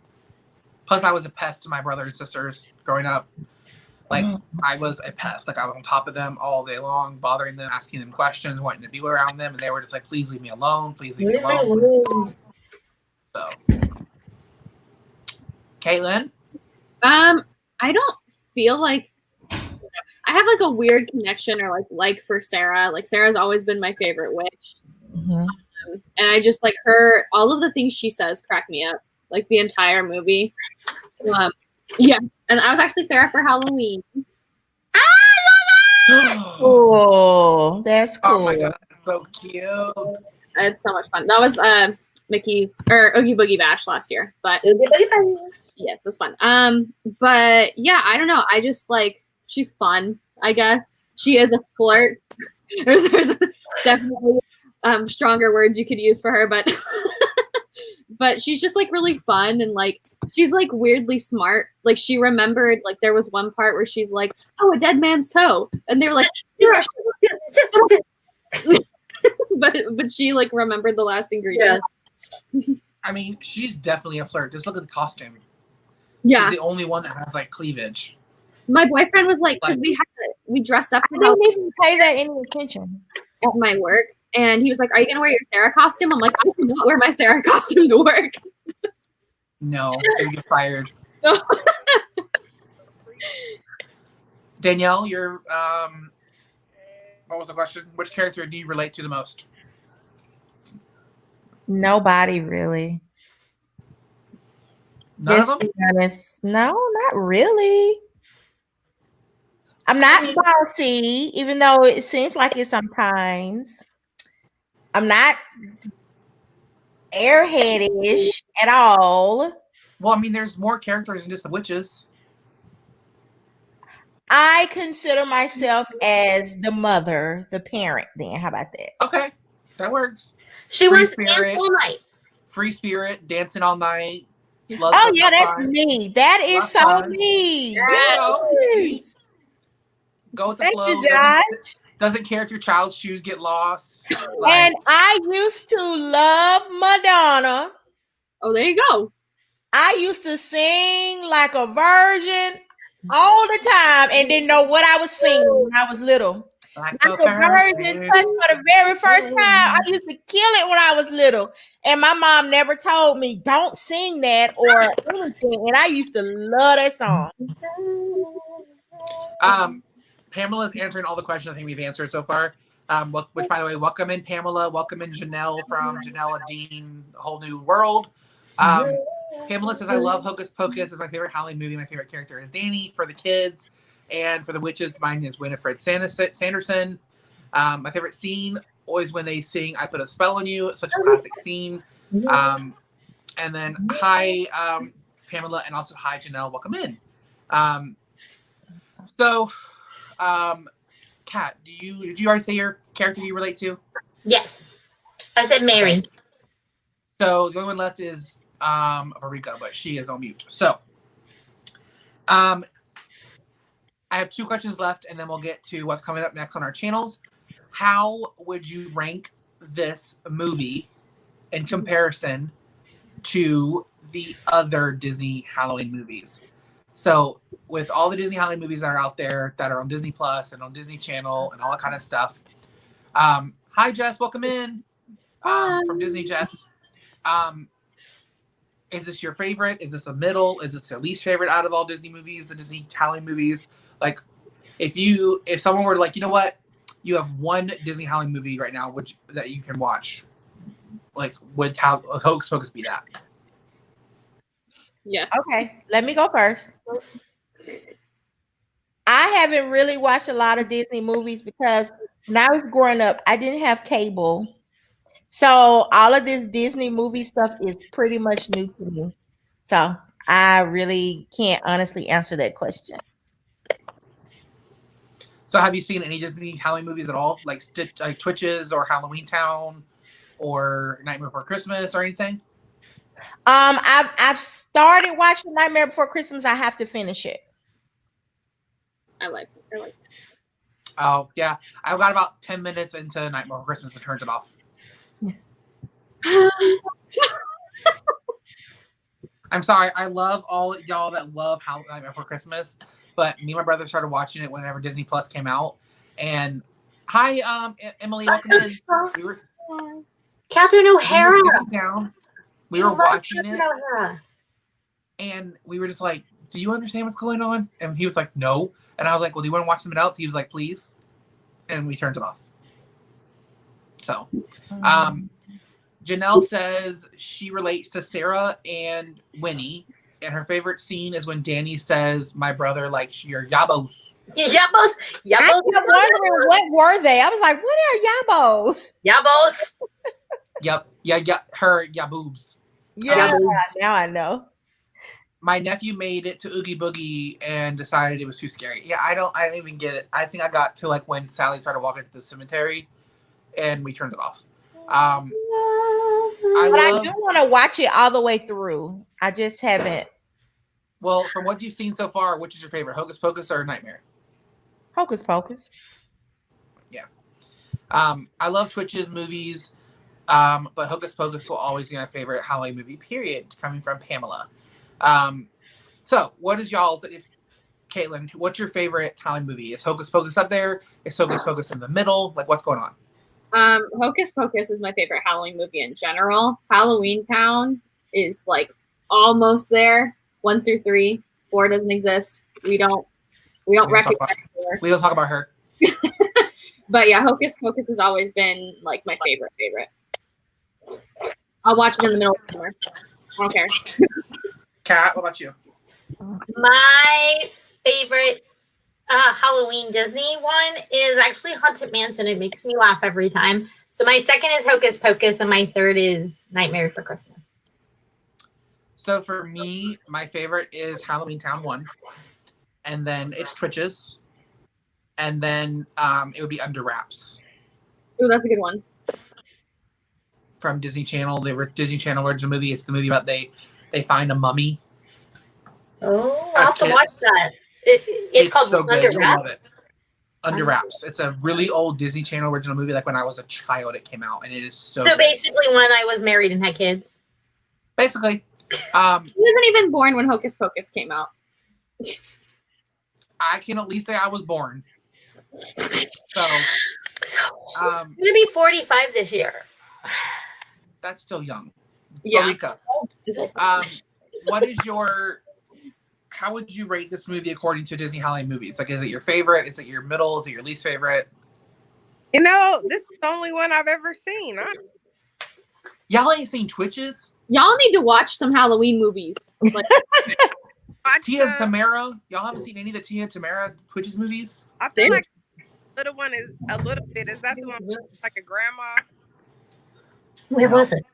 Plus, I was a pest to my brother and sisters growing up. Like, I was a pest. Like, I was on top of them all day long, bothering them, asking them questions, wanting to be around them. And they were just like, please leave me alone. Please leave me alone. So, Caitlin? I don't feel like I have like a weird connection or like for Sarah. Like Sarah's always been my favorite witch. Mhm. And I just like her, all of the things she says crack me up, like the entire movie. Yes. And I was actually Sarah for Halloween. Oh, that's cool. Oh my god, so cute. It's so much fun. That was Mickey's or Oogie Boogie Bash last year. But yes, it was fun. But yeah, I don't know. I just like she's fun, I guess. She is a flirt. there's definitely stronger words you could use for her, but but she's just like really fun and like she's like weirdly smart. Like she remembered like there was one part where she's like, "Oh, a dead man's toe," and they were like, but she like remembered the last ingredient. Yeah. I mean, she's definitely a flirt. Just look at the costume. Yeah, she's the only one that has like cleavage. My boyfriend was like, because we dressed up. I didn't even pay that any attention at my work, and he was like, "Are you gonna wear your Sarah costume?" I'm like, "I cannot wear my Sarah costume to work." No, you get fired. Danielle, you're what was the question? Which character do you relate to the most? Nobody really. None of them? Be honest. No, not really. I'm not bossy, even though it seems like it sometimes. I'm not airheadish at all. Well, I mean, there's more characters than just the witches. I consider myself as the mother, the parent. Then how about that? Okay, that works. She wants to dance all night. Free spirit, dancing all night. Oh yeah, that's me. That is so me. Yes. Go with the flow. You, doesn't care if your child's shoes get lost. And I used to love Madonna. Oh, there you go. I used to sing like a virgin all the time and didn't know what I was singing when I was little. Like a virgin for the very first time. I used to kill it when I was little. And my mom never told me, don't sing that or anything. And I used to love that song. Pamela's answering all the questions I think we've answered so far. Which, by the way, welcome in Pamela. Welcome in Janelle from Janelle Dean, Whole New World. Pamela says, I love Hocus Pocus. It's my favorite Halloween movie. My favorite character is Danny. For the kids and for the witches, mine is Winifred Sanderson. My favorite scene, always when they sing I Put a Spell on You. It's such a classic scene. And then hi, Pamela, and also hi, Janelle. Welcome in. Kat, did you already say your character you relate to? Yes. I said Mary. So the only one left is Marika, but she is on mute. So I have 2 questions left, and then we'll get to what's coming up next on our channels. How would you rank this movie in comparison to the other Disney Halloween movies? So with all the Disney Halloween movies that are out there that are on Disney Plus and on Disney Channel and all that kind of stuff. Hi, Jess. Welcome in from Disney, Jess. Is this your favorite? Is this a middle? Is this your least favorite out of all Disney movies, the Disney Halloween movies? Like, if someone were like, you know what, you have one Disney Halloween movie right now that you can watch, like, would Hocus Pocus be that? Yes. Okay, let me go first. I haven't really watched a lot of Disney movies because when I was growing up, I didn't have cable. So all of this Disney movie stuff is pretty much new to me. So I really can't honestly answer that question. So have you seen any Disney Halloween movies at all? Like Twitches or Halloween Town or Nightmare Before Christmas or anything? I've started watching Nightmare Before Christmas. I have to finish it. I like it. Oh yeah, I got about 10 minutes into Nightmare Before Christmas and turned it off. I'm sorry. I love all y'all that love Nightmare Before Christmas, but me and my brother started watching it whenever Disney Plus came out. And hi, Emily, welcome in. We were Catherine O'Hara. We were watching it, and we were just like, do you understand what's going on? And he was like, no. And I was like, well, do you want to watch something else? He was like, please. And we turned it off. So, Janelle says she relates to Sarah and Winnie, and her favorite scene is when Danny says, my brother likes your yabos. Yabos. I kept wondering what were they. I was like, what are yabos? Yabos. Yep. Yeah. Her yaboobs. Yeah, now I know. My nephew made it to Oogie Boogie and decided it was too scary. Yeah, I don't even get it. I think I got to like when Sally started walking to the cemetery, and we turned it off. I do want to watch it all the way through. I just haven't. Well, from what you've seen so far, which is your favorite, Hocus Pocus or Nightmare? Hocus Pocus. Yeah. I love Twitch's movies, but Hocus Pocus will always be my favorite Halloween movie, period, coming from Pamela. So what is y'all's, Caitlin, what's your favorite Halloween movie? Is Hocus Pocus up there? Is Hocus Pocus in the middle? Like, what's going on? Hocus Pocus is my favorite Halloween movie in general. Halloween Town is like almost there. 1 through 3. 4 doesn't exist. We don't recognize her. We don't talk about her. But yeah, Hocus Pocus has always been like my favorite. I'll watch it in the middle of summer. I don't care. Kat, what about you? My favorite Halloween Disney one is actually Haunted Mansion. It makes me laugh every time. So my second is Hocus Pocus, and my third is Nightmare Before Christmas. So for me, my favorite is Halloween Town 1. And then it's Twitches. And then it would be Under Wraps. Ooh, that's a good one. From Disney Channel. Disney Channel original movie. It's the movie about they find a mummy. Oh, I'll have to watch that. It's called so good. Under Wraps. Love it. Under Wraps. It's a really old Disney Channel original movie. Like when I was a child, it came out, and it is so good. Basically, when I was married and had kids. Basically. He wasn't even born when Hocus Pocus came out. I can at least say I was born. So I'm gonna be 45 this year. That's still young. Yeah. Marika, how would you rate this movie according to Disney Halloween movies? Like, is it your favorite? Is it your middle? Is it your least favorite? You know, this is the only one I've ever seen. Y'all ain't seen Twitches? Y'all need to watch some Halloween movies. Like, Tia and Tamara? Y'all haven't seen any of the Tia and Tamara Twitches movies? I feel like the little one is a little bit. Is that the one that's like a grandma? Where was it?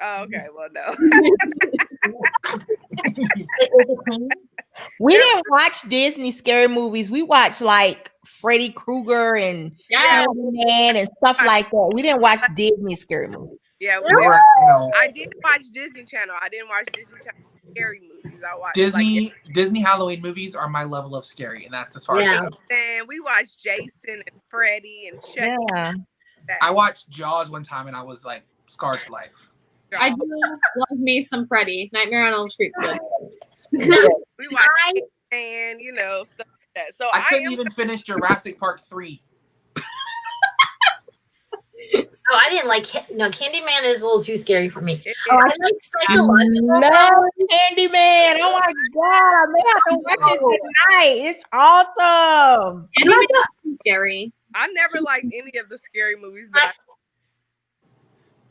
Oh, okay. Well, no. We didn't watch Disney scary movies. We watched like Freddy Krueger and Man and stuff like that. We didn't watch Disney scary movies. Yeah, I did watch Disney Channel. I didn't watch Disney Channel scary movies. I watched Disney Halloween movies are my level of scary, and that's as far as I go. And we watched Jason and Freddy and Chucky. Yeah. I watched Jaws one time, and I was like scarred for life. I do love me some Freddy. Nightmare on Elm Street's good. We watched and stuff like that. So I couldn't even finish Jurassic Park 3. Oh, I didn't like Candyman is a little too scary for me. I like psychological. No, Candyman. Oh my god, man, I have to watch it tonight. It's awesome. Candyman is scary. I never liked any of the scary movies, but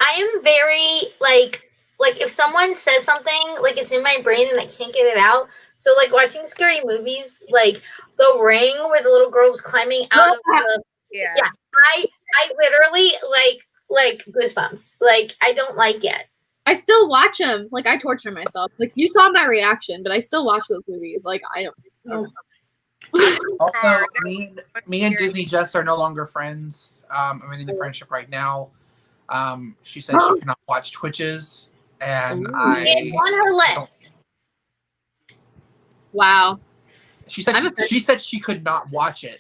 I am very like if someone says something, like it's in my brain and I can't get it out. So like watching scary movies, like The Ring, where the little girl was climbing out of the I literally like goosebumps. Like I don't like it. I still watch them. Like I torture myself. Like you saw my reaction, but I still watch those movies. Like I don't. Also, me and Disney Jess are no longer friends. I'm in the friendship right now. She said she cannot watch Twitches, and it's on her list. Wow. She said she could not watch it.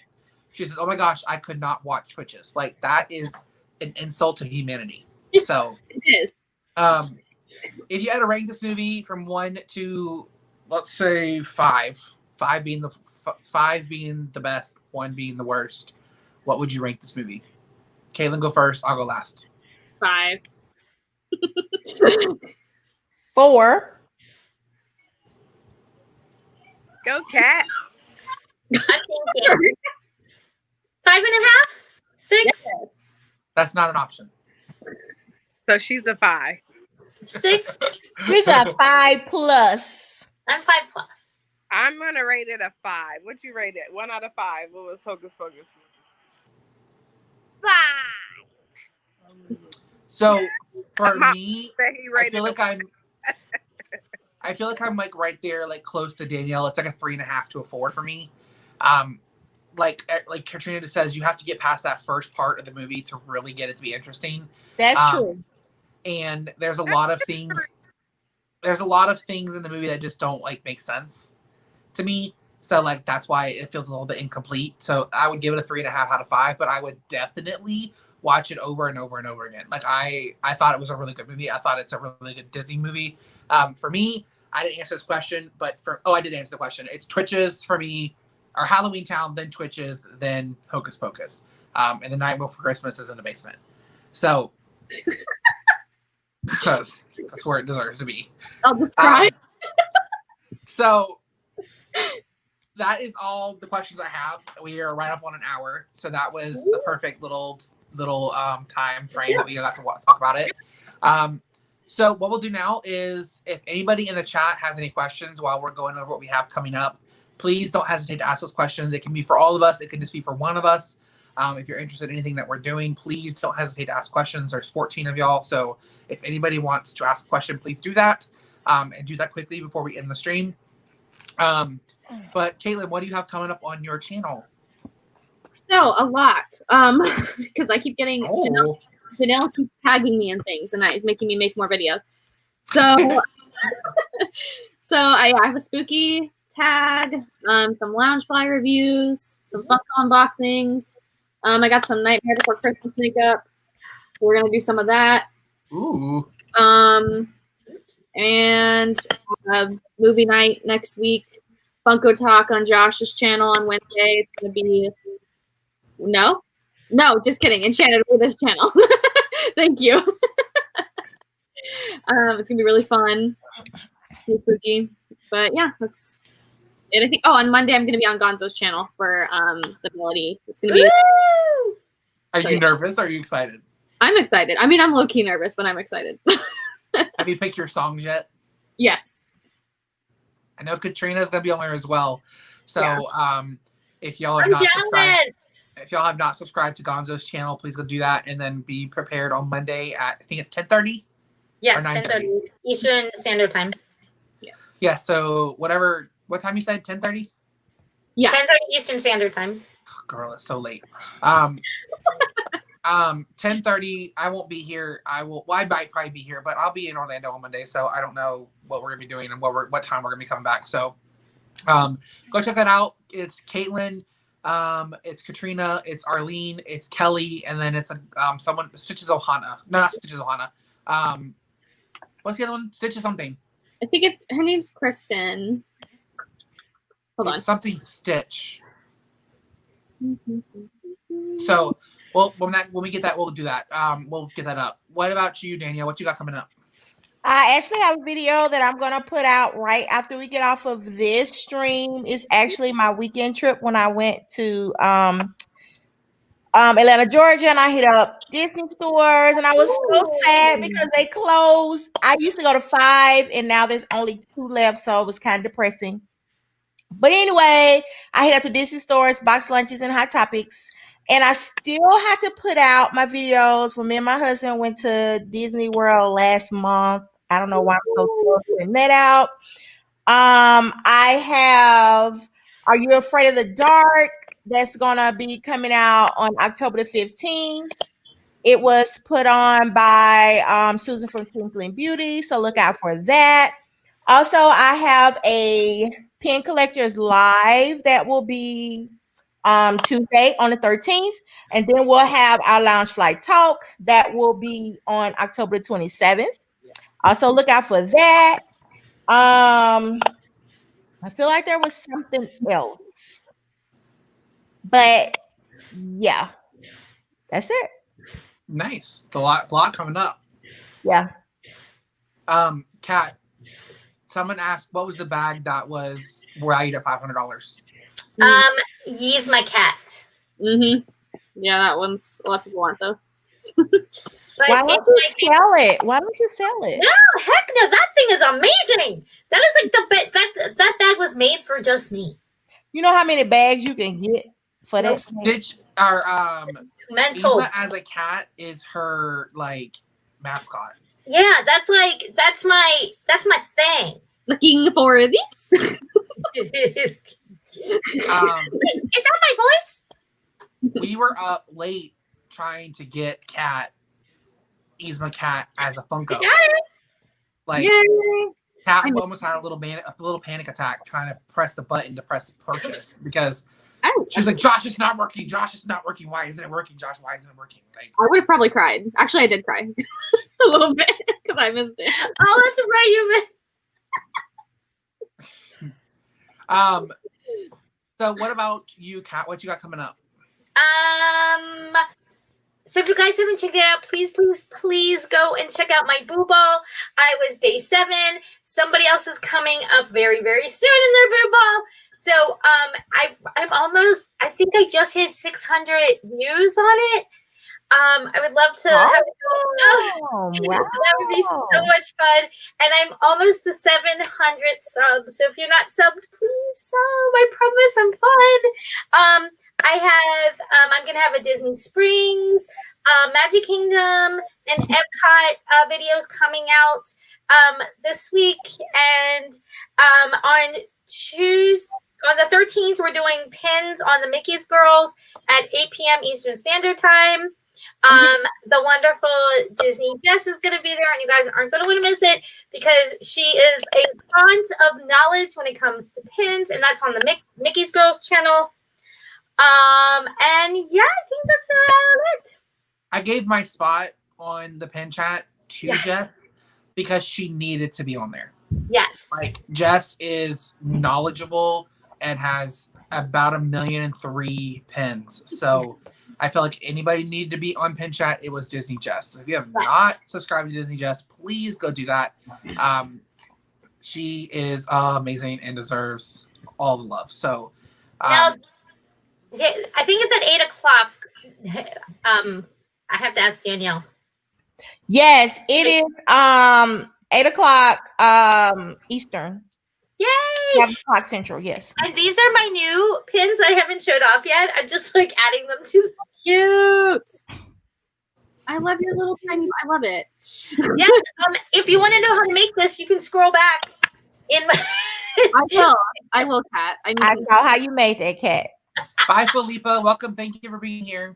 She said, "Oh my gosh, I could not watch Twitches. Like that is an insult to humanity." So it is. If you had to rank this movie from 1 to, let's say 5, 5 being the best, 1 being the worst, what would you rank this movie? Caitlin, go first. I'll go last. 5. 4. Go cat. I'm thinking 5.5, 6, Yes. That's not an option. So she's a 5. 6. She's a 5+. I'm 5+. I'm gonna rate it a 5. What you rate it? 1 out of 5. What was Hocus Pocus? 5. So for Mom me, said he I rated feel it like I'm like right there, like close to Danielle. It's like a 3.5 to a 4 for me. Like Katrina just says, you have to get past that first part of the movie to really get it to be interesting. That's true. And there's a lot of things. There's a lot of things in the movie that just don't like make sense to me. So like that's why it feels a little bit incomplete. So I would give it a 3.5 out of 5, but I would definitely watch it over and over and over again. Like I thought it was a really good movie. I thought it's a really good Disney movie. For me, I didn't answer this question, but I did answer the question. It's Twitches for me, or Halloween Town, then Twitches, then Hocus Pocus. And The Night Before Christmas is in the basement. So because that's where it deserves to be. I'll just cry. So that is all the questions I have. We are right up on an hour, so that was the perfect little time frame that we got to talk about it. So what we'll do now is, if anybody in the chat has any questions while we're going over what we have coming up, please don't hesitate to ask those questions. It can be for all of us. It can just be for one of us. If you're interested in anything that we're doing, please don't hesitate to ask questions. There's 14 of y'all, so if anybody wants to ask a question, please do that, and do that quickly before we end the stream. But Caitlin, what do you have coming up on your channel? So a lot, because I keep getting Janelle keeps tagging me in things and making me make more videos. So, so I have a spooky tag, some Loungefly reviews, some Funko unboxings. I got some Nightmare Before Christmas makeup. We're gonna do some of that. Ooh. And movie night next week. Funko Talk on Josh's channel on Wednesday. It's gonna be no, just kidding. Enchanted with this channel. Thank you. It's gonna be really fun, really spooky. But yeah, that's it. I think. Oh, on Monday I'm gonna be on Gonzo's channel for the Melody. It's gonna be. Are you nervous? Or are you excited? I'm excited. I mean, I'm low key nervous, but I'm excited. Have you picked your songs yet? Yes. I know Katrina's gonna be on there as well. So if y'all have not subscribed to Gonzo's channel, please go do that, and then be prepared on Monday at, I think it's 10:30. Yes, 10:30 Eastern Standard Time. Yes. Yeah. So what time you said? 10:30. Yeah. 10:30 Eastern Standard Time. Oh, girl, it's so late. 10:30. I won't be here. Well, I might probably be here, but I'll be in Orlando on Monday, so I don't know what we're gonna be doing and what time we're gonna be coming back. So, go check that out. It's Caitlin, it's Katrina, it's Arlene, it's Kelly, and then it's someone Stitches Ohana. No, not Stitches Ohana. What's the other one? Stitches something. I think her name's Kristen. Hold on. Something Stitch. So. Well, when we get that, we'll do that. We'll get that up. What about you, Danielle? What you got coming up? I actually have a video that I'm going to put out right after we get off of this stream. It's actually my weekend trip when I went to Atlanta, Georgia, and I hit up Disney stores, and I was so sad because they closed. I used to go to 5, and now there's only 2 left, so it was kind of depressing. But anyway, I hit up the Disney stores, box lunches, and Hot Topics. And I still had to put out my videos when me and my husband went to Disney World last month. I don't know why I'm so putting that out. I have Are You Afraid of the Dark? That's gonna be coming out on October the 15th. It was put on by Susan from Twinkling Beauty, so look out for that. Also, I have a Pen Collectors Live that will be Tuesday on the 13th, and then we'll have our Loungefly Talk that will be on October 27th. Also look out for that. I feel like there was something else, but yeah, that's it. Nice. A lot coming up. Yeah. Kat, Someone asked, what was the bag that was valued at $500? Yee's my cat. Mm-hmm. Yeah, that one's, a lot of people want those. But Why don't you sell it? Why don't you sell it? No, heck no, that thing is amazing. That is like that bag was made for just me. You know how many bags you can get for that? Stitch or It's mental. Eva as a cat is her like mascot. Yeah, that's my thing. Looking for this. Is that my voice? We were up late trying to get Yzma Cat as a Funko. Got it. Like Yay. Cat almost had a little panic attack trying to press the button to press purchase because she was like, Josh, it's not working. Josh, it's not working. Why isn't it working? Josh, why isn't it working? Like, I would have probably cried. Actually, I did cry a little bit because I missed it. Oh, that's right, you missed. So what about you, Kat? What you got coming up? So if you guys haven't checked it out, please go and check out my boo ball. I was day 7. Somebody else is coming up very, very soon in their boo ball. So I'm almost, I think I just hit 600 views on it. I would love to have it go. Wow. So that would be so much fun. And I'm almost to 700 subs. So if you're not subbed, please sub. I promise I'm fun. I'm going to have a Disney Springs, Magic Kingdom, and Epcot videos coming out this week. And on the 13th, we're doing pins on the Mickey's Girls at 8 p.m. Eastern Standard Time. The wonderful Disney Jess is going to be there, and you guys aren't going to want to miss it because she is a font of knowledge when it comes to pins, and that's on the Mickey's Girls channel. And yeah, I think that's it. I gave my spot on the pin chat to Jess because she needed to be on there. Yes. Like Jess is knowledgeable and has about 1,000,003 pins. So I felt like anybody needed to be on pin chat. It was Disney Jess. So if you have not subscribed to Disney Jess, please go do that. She is amazing and deserves all the love. So now, I think it's at 8 o'clock. I have to ask Danielle. Yes, it is 8 o'clock Eastern. Yay! 7 o'clock Central, yes. And these are my new pins that I haven't showed off yet. I'm just like adding them to Cute. I love your little tiny. I love it. Yes. If you want to know how to make this, you can scroll back in my I will, Kat. I saw how you made that, Kat. Bye, Felipa. Welcome. Thank you for being here.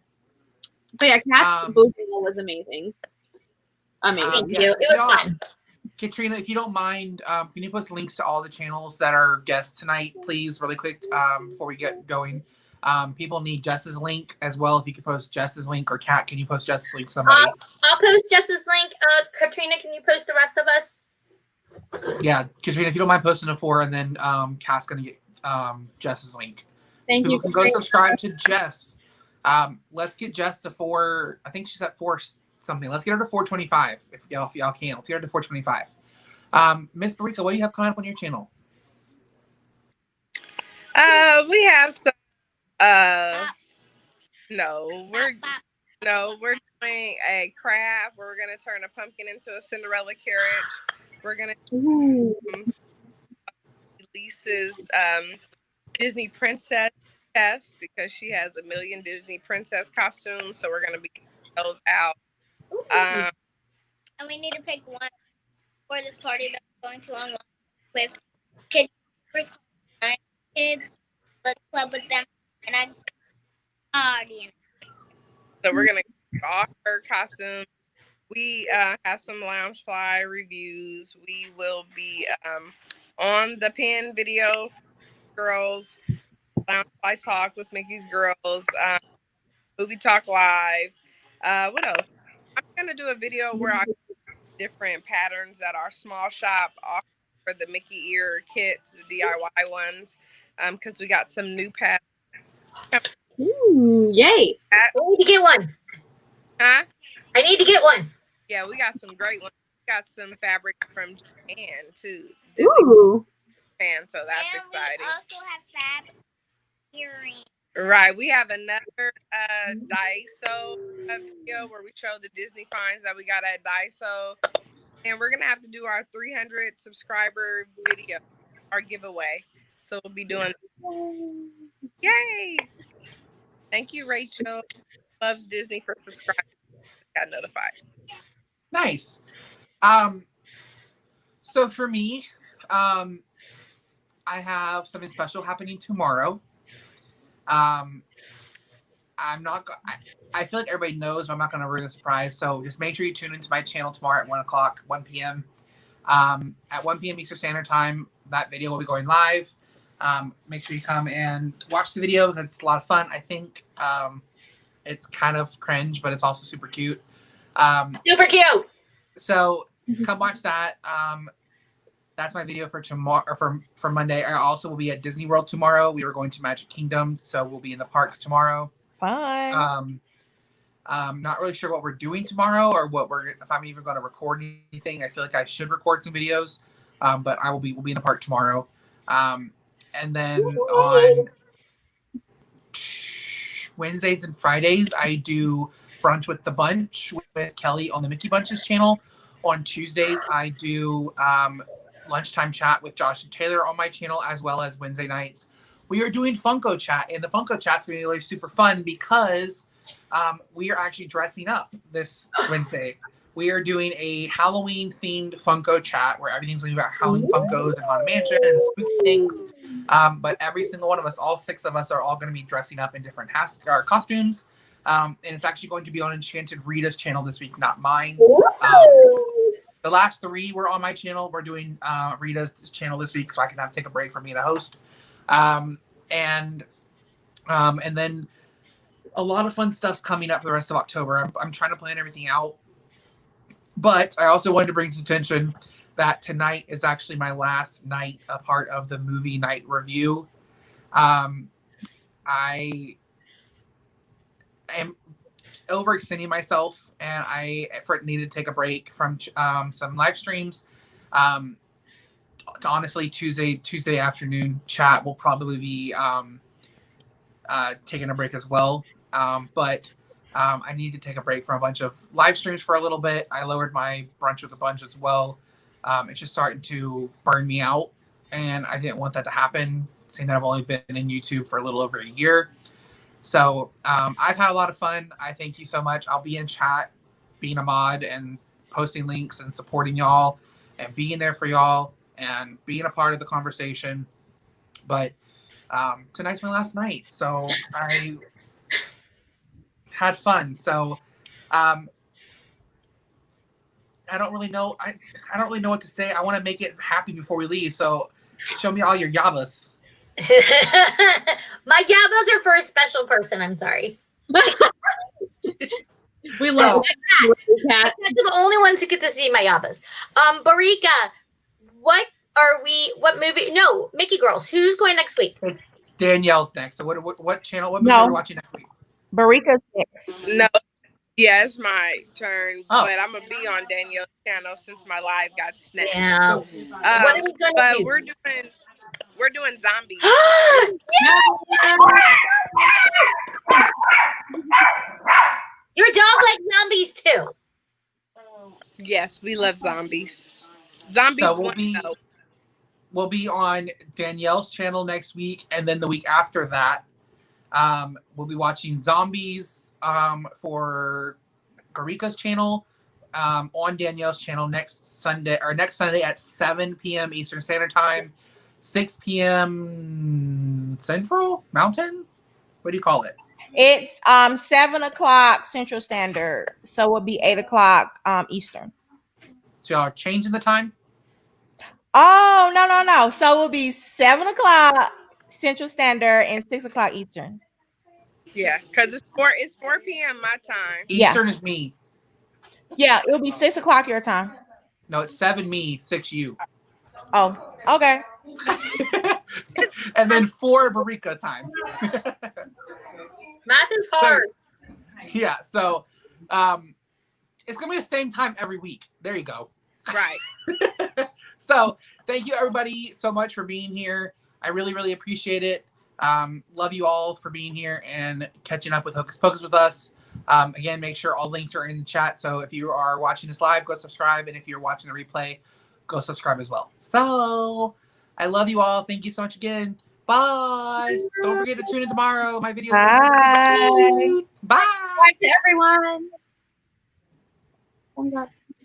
But yeah, Kat's boo was amazing. Amazing. Thank you. It was fun. Katrina, if you don't mind, can you post links to all the channels that are guests tonight, please, really quick, before we get going? People need Jess's link as well. If you could post Jess's link, or Kat, can you post Jess's link? Somebody. I'll post Jess's link. Katrina, can you post the rest of us? Yeah, Katrina, if you don't mind posting it for, and then Kat's gonna get Jess's link. Thank you. People can go subscribe to Jess. Let's get Jess to 4. I think she's at 4 something. Let's get her to 425 if y'all can. Let's get her to 425. Miss Barika, what do you have coming up on your channel? We have some. We're doing a craft where we're gonna turn a pumpkin into a Cinderella carriage. We're gonna Lisa's Disney princess test because she has a million Disney princess costumes, so we're gonna be those out. And we need to pick one for this party that we're going to online with kids. Kids, let's club with them, and I party. So we're gonna offer costumes. We have some Loungefly reviews. We will be on the pin video girls, Loungefly Talk with Mickey's Girls, Movie Talk Live. What else? I'm gonna do a video where I different patterns that our small shop offer for the Mickey ear kits, the DIY ones, because we got some new patterns. Ooh, yay! I need to get one. Huh? I need to get one. Yeah, we got some great ones. We got some fabric from Japan too. Disney Ooh. fan, so that's And exciting. we also have fab earrings. Right. We have another Daiso video where we show the Disney finds that we got at Daiso. And we're going to have to do our 300 subscriber video, our giveaway. So we'll be doing. Yay! Thank you, Rachel. Loves Disney for subscribing. Got notified. Nice. So for me, I have something special happening tomorrow. I'm not. I feel like everybody knows, but I'm not going to ruin the surprise. So just make sure you tune into my channel tomorrow at 1 p.m. At 1 p.m. Eastern Standard Time, that video will be going live. Make sure you come and watch the video because it's a lot of fun. I think it's kind of cringe, but it's also super cute. Super cute. So come watch that. That's my video for tomorrow, or for Monday. I also will be at Disney World tomorrow. We are going to Magic Kingdom, so we'll be in the parks tomorrow. Fun. Not really sure what we're doing tomorrow or if I'm even going to record anything. I feel like I should record some videos, but we'll be in the park tomorrow. And then on Wednesdays and Fridays, I do Brunch with the Bunch with Kelly on the Mickey Bunches channel. On Tuesdays, I do lunchtime chat with Josh and Taylor on my channel, as well as Wednesday nights we are doing Funko Chat, and the Funko Chat's going to be really super fun because we are actually dressing up this Wednesday. We are doing a Halloween themed Funko Chat where everything's going to be about Halloween Funkos and Haunted Mansion and spooky things. But every single one of us, all 6 of us, are all going to be dressing up in different costumes. And it's actually going to be on Enchanted Rita's channel this week, not mine. The last 3 were on my channel. We're doing Rita's channel this week, so I can take a break from being a host. And then a lot of fun stuff's coming up for the rest of October. I'm trying to plan everything out. But I also wanted to bring to attention that tonight is actually my last night, a part of the movie night review. I am overextending myself, and I needed to take a break from some live streams. Honestly, Tuesday afternoon chat will probably be taking a break as well. But I need to take a break from a bunch of live streams for a little bit. I lowered my Brunch with a Bunch as well. It's just starting to burn me out, and I didn't want that to happen, seeing that I've only been in YouTube for a little over a year. So I've had a lot of fun. I thank you so much. I'll be in chat, being a mod and posting links and supporting y'all and being there for y'all and being a part of the conversation. But tonight's my last night, so I had fun. So I don't really know. I don't really know what to say. I want to make it happy before we leave. So show me all your yabas. My yabas are for a special person. I'm sorry. We love Cat. That's the only ones who get to see my yabas. Barika, what movie? No, Mickey Girls. Who's going next week? It's Danielle's next. So what channel? What movie are we watching next week? Barika's next. No. Yeah, it's my turn, Oh. but I'm gonna be on Danielle's channel since my live got snapped. Yeah. What are we gonna but do? We're doing zombies. Your dog likes zombies too. Yes, we love zombies. Zombies. So we'll be on Danielle's channel next week, and then the week after that, we'll be watching zombies for Garika's channel on Danielle's channel next Sunday at 7 p.m. Eastern Standard Time, 6 p.m. Central Mountain. What do you call it? It's 7 o'clock Central Standard, so it'll be 8 o'clock Eastern. So y'all are changing the time? Oh, no. So it'll be 7 o'clock Central Standard and 6 o'clock Eastern. Yeah, because it's 4 p.m. my time. Eastern is me. Yeah, it'll be 6 o'clock your time. No, it's 7 me, 6 you. Oh, okay. And then 4 Barika time. Math is hard. Yeah, so it's gonna be the same time every week. There you go. Right. So thank you everybody so much for being here. I really, really appreciate it. Love you all for being here and catching up with Hocus Pocus with us. Again, make sure all links are in the chat. So if you are watching this live, go subscribe. And if you're watching the replay, go subscribe as well. So I love you all. Thank you so much again. Bye. Don't forget to tune in tomorrow. My videos. Bye. Bye. Bye to everyone. Thumbs up.